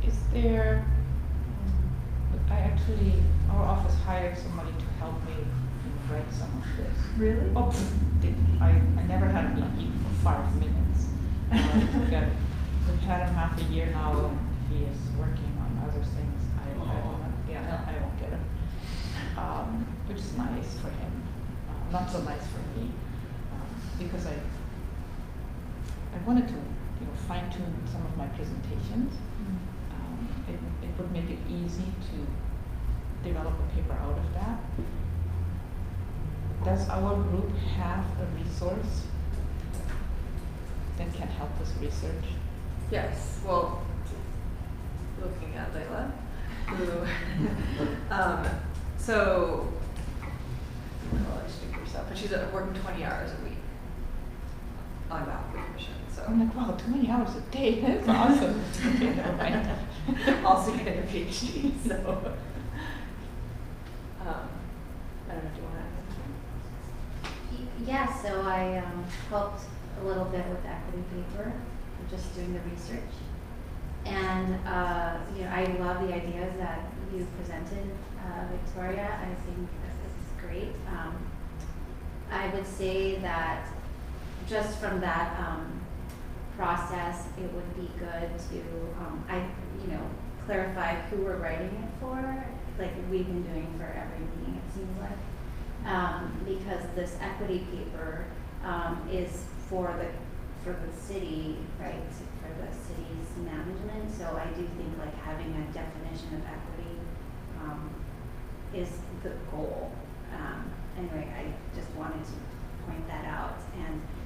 Is there, our office hired somebody to help me write some of this. Really? Oh, I never had a meeting for 5 minutes. We've had him half a year now, and he is working on other things. I won't get it. Which is nice for him, not so nice for me, because I wanted to, fine tune some of my presentations. It would make it easy to develop a paper out of that. Does our group have a resource that can help us research? Yes, well, looking at Layla, who, so, well, I speak for yourself, but she's working 20 hours a week on faculty commission, so. I'm like, wow, 20 hours a day, that's awesome. Okay, never mind. Also getting a PhD, so. I don't know, do you want to add Yeah, so I helped a little bit with the equity paper, just doing the research. And, I love the ideas that you presented, Victoria. I think this is great. I would say that just from that process, it would be good to, clarify who we're writing it for, like we've been doing for every meeting, it seems like. Because this equity paper is for the city, right, for the city's management. So I do think like having a definition of equity is the goal. Anyway, I just wanted to point that out.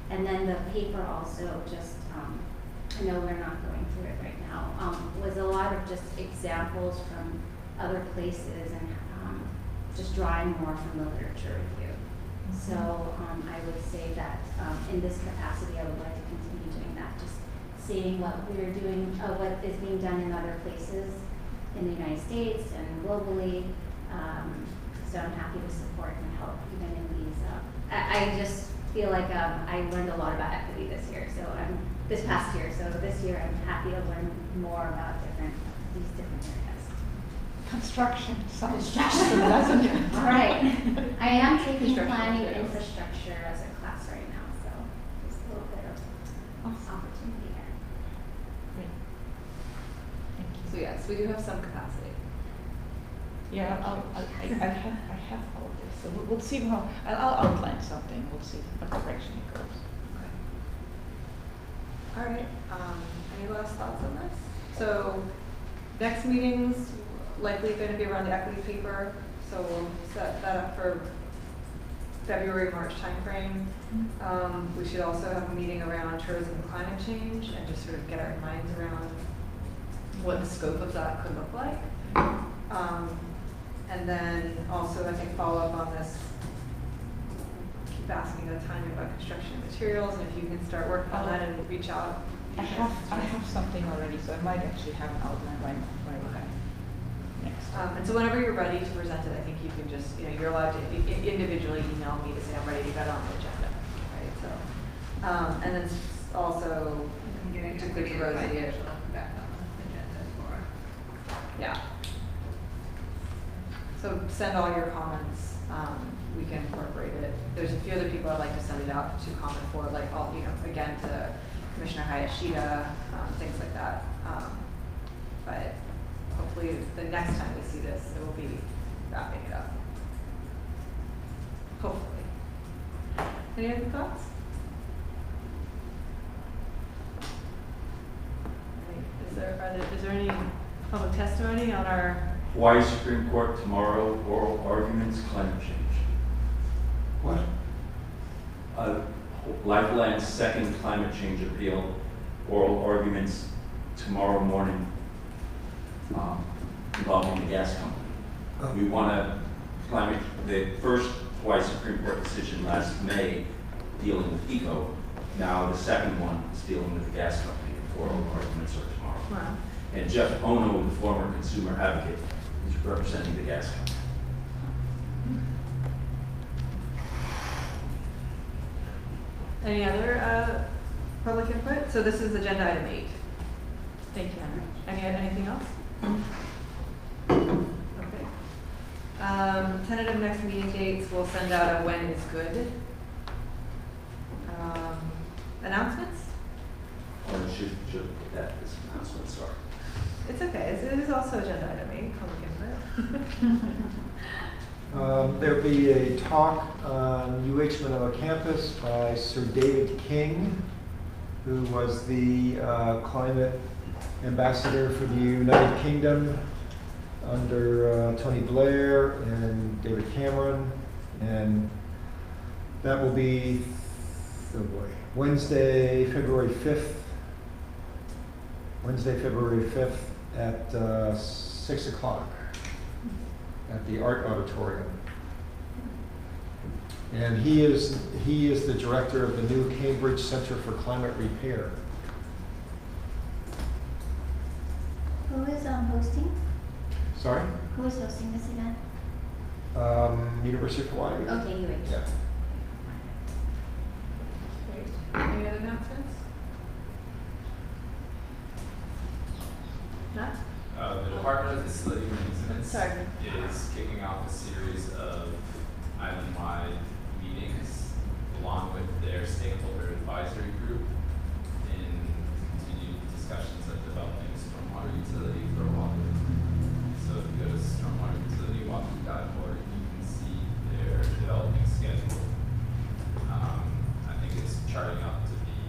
And then the paper also just, I know we're not going through it right now, was a lot of just examples from other places and just drawing more from the literature review. So I would say that in this capacity, I would like to continue doing that, just seeing what we're doing, what is being done in other places in the United States and globally. So I'm happy to support and help even in these. I just feel like I learned a lot about equity this year. So this past year. So this year I'm happy to learn more about these different areas. Construction sounds awesome, doesn't it? Right. I am taking Construction planning materials. infrastructure as a class right now, so just a little bit of opportunity there. Great. Thank you. So yes, we do have some capacity. Yeah, I have all of this, so we'll see how, I'll outline something, we'll see what direction it goes. Okay. All right, any last thoughts on this? So next meeting's likely going to be around the equity paper, so we'll set that up for February, March timeframe. We should also have a meeting around tourism and climate change and just sort of get our minds around what the scope of that could look like. And then also, I think, follow up on this, keep asking the timing about construction materials, and if you can start working on that and reach out. I have something already, so I might actually have an outline right away. Next. And so whenever you're ready to present it, I think you can just, you're allowed to individually email me to say, I'm ready to get on the agenda, right? So, and then also, Getting to to good the Rosie. financial back on the agenda for. Yeah. So send all your comments, we can incorporate it. There's a few other people I'd like to send it out to comment for, like all, again, to Commissioner Hayashida, things like that. But hopefully the next time we see this, it will be wrapping it up. Hopefully. Any other thoughts? Is there any public testimony on our? Hawaii Supreme Court tomorrow, oral arguments, climate change. What? Lifeland's second climate change appeal, oral arguments tomorrow morning involving the gas company. We want the first Hawaii Supreme Court decision last May dealing with ECO. Now the second one is dealing with the gas company. Oral arguments are tomorrow. Wow. And Jeff Ono, the former consumer advocate, is representing the gas company. Any other public input. So this is agenda item 8. Thank you, Anna. Anything else? Okay. Tentative next meeting dates, we'll send out a when is good. Announcements? Or should put that as an announcement, sorry. It's okay. It is also agenda item 8, public input. There'll be a talk on UH Manila campus by Sir David King, who was the climate ambassador for the United Kingdom under Tony Blair and David Cameron. And that will be, Wednesday, February 5th. Wednesday, February 5th at 6 o'clock at the Art Auditorium. And he is the director of the new Cambridge Center for Climate Repair. Who is hosting? Sorry? Who is hosting this event? University of Hawaii. Okay, UH. Yeah. Great. Any other announcements? None? The Department of Facility Maintenance Sorry. is kicking off a series of island-wide meetings along with their stakeholder advisory group in continued discussions of developing stormwater utility for water. So if you go to stormwaterutilitywater.org, you can see their developing schedule. I think it's charting up to be,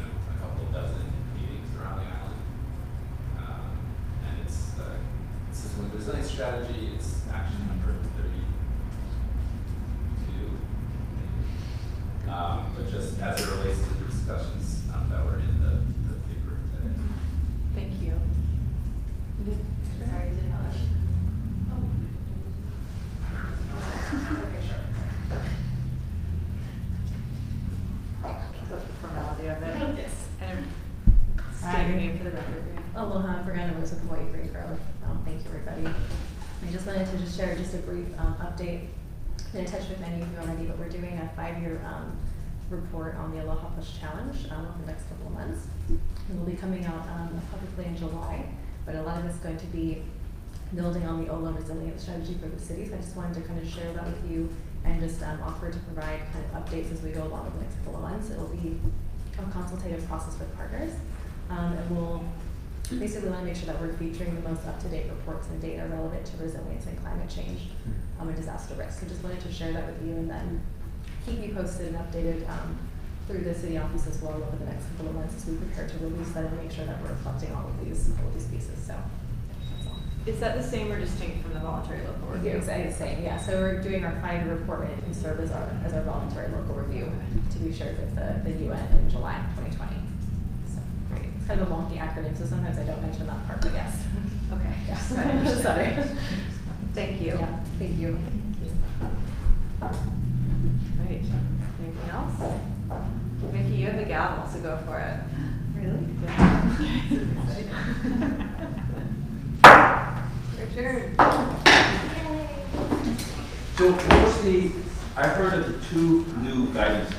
a couple dozen meetings around the island. And it's consistent with resilience strategy. It's action number 32. But just as it relates to the discussions that were in the paper today. Thank you. Sorry, did not. Okay, sure. That's the formality of it. Yes. And state your name for the record. Aloha, Fernanda Rose with Hawaii Green Grove. Thank you, everybody. I just wanted to share a brief update. Been in touch with many of you already, but we're doing a 5-year report on the Aloha Push Challenge over the next couple of months. It will be coming out publicly in July, but a lot of it's going to be building on the OLA resilience strategy for the cities. I just wanted to kind of share that with you and just offer to provide kind of updates as we go along over the next couple of months. It will be a consultative process with partners, and we'll basically want to make sure that we're featuring the most up-to-date reports and data relevant to resilience and climate change and disaster risk. So just wanted to share that with you and then keep you posted and updated through the city office as well over the next couple of months as we prepare to release that and make sure that we're reflecting all of these pieces. So that's all. Is that the same or distinct from the voluntary local review? Exactly the same, yeah. So we're doing our 5-year report and it can serve as our voluntary local review to be shared with the UN in July 2020. So great. It's kind of a wonky acronym, so sometimes I don't mention that part, but yes. Okay. Yeah. Sorry. Thank you. Yeah, thank you. Right. Anything else? Mickey, you have the gavel, so go for it. Really? Richard. So what was I heard of the 2 new guidance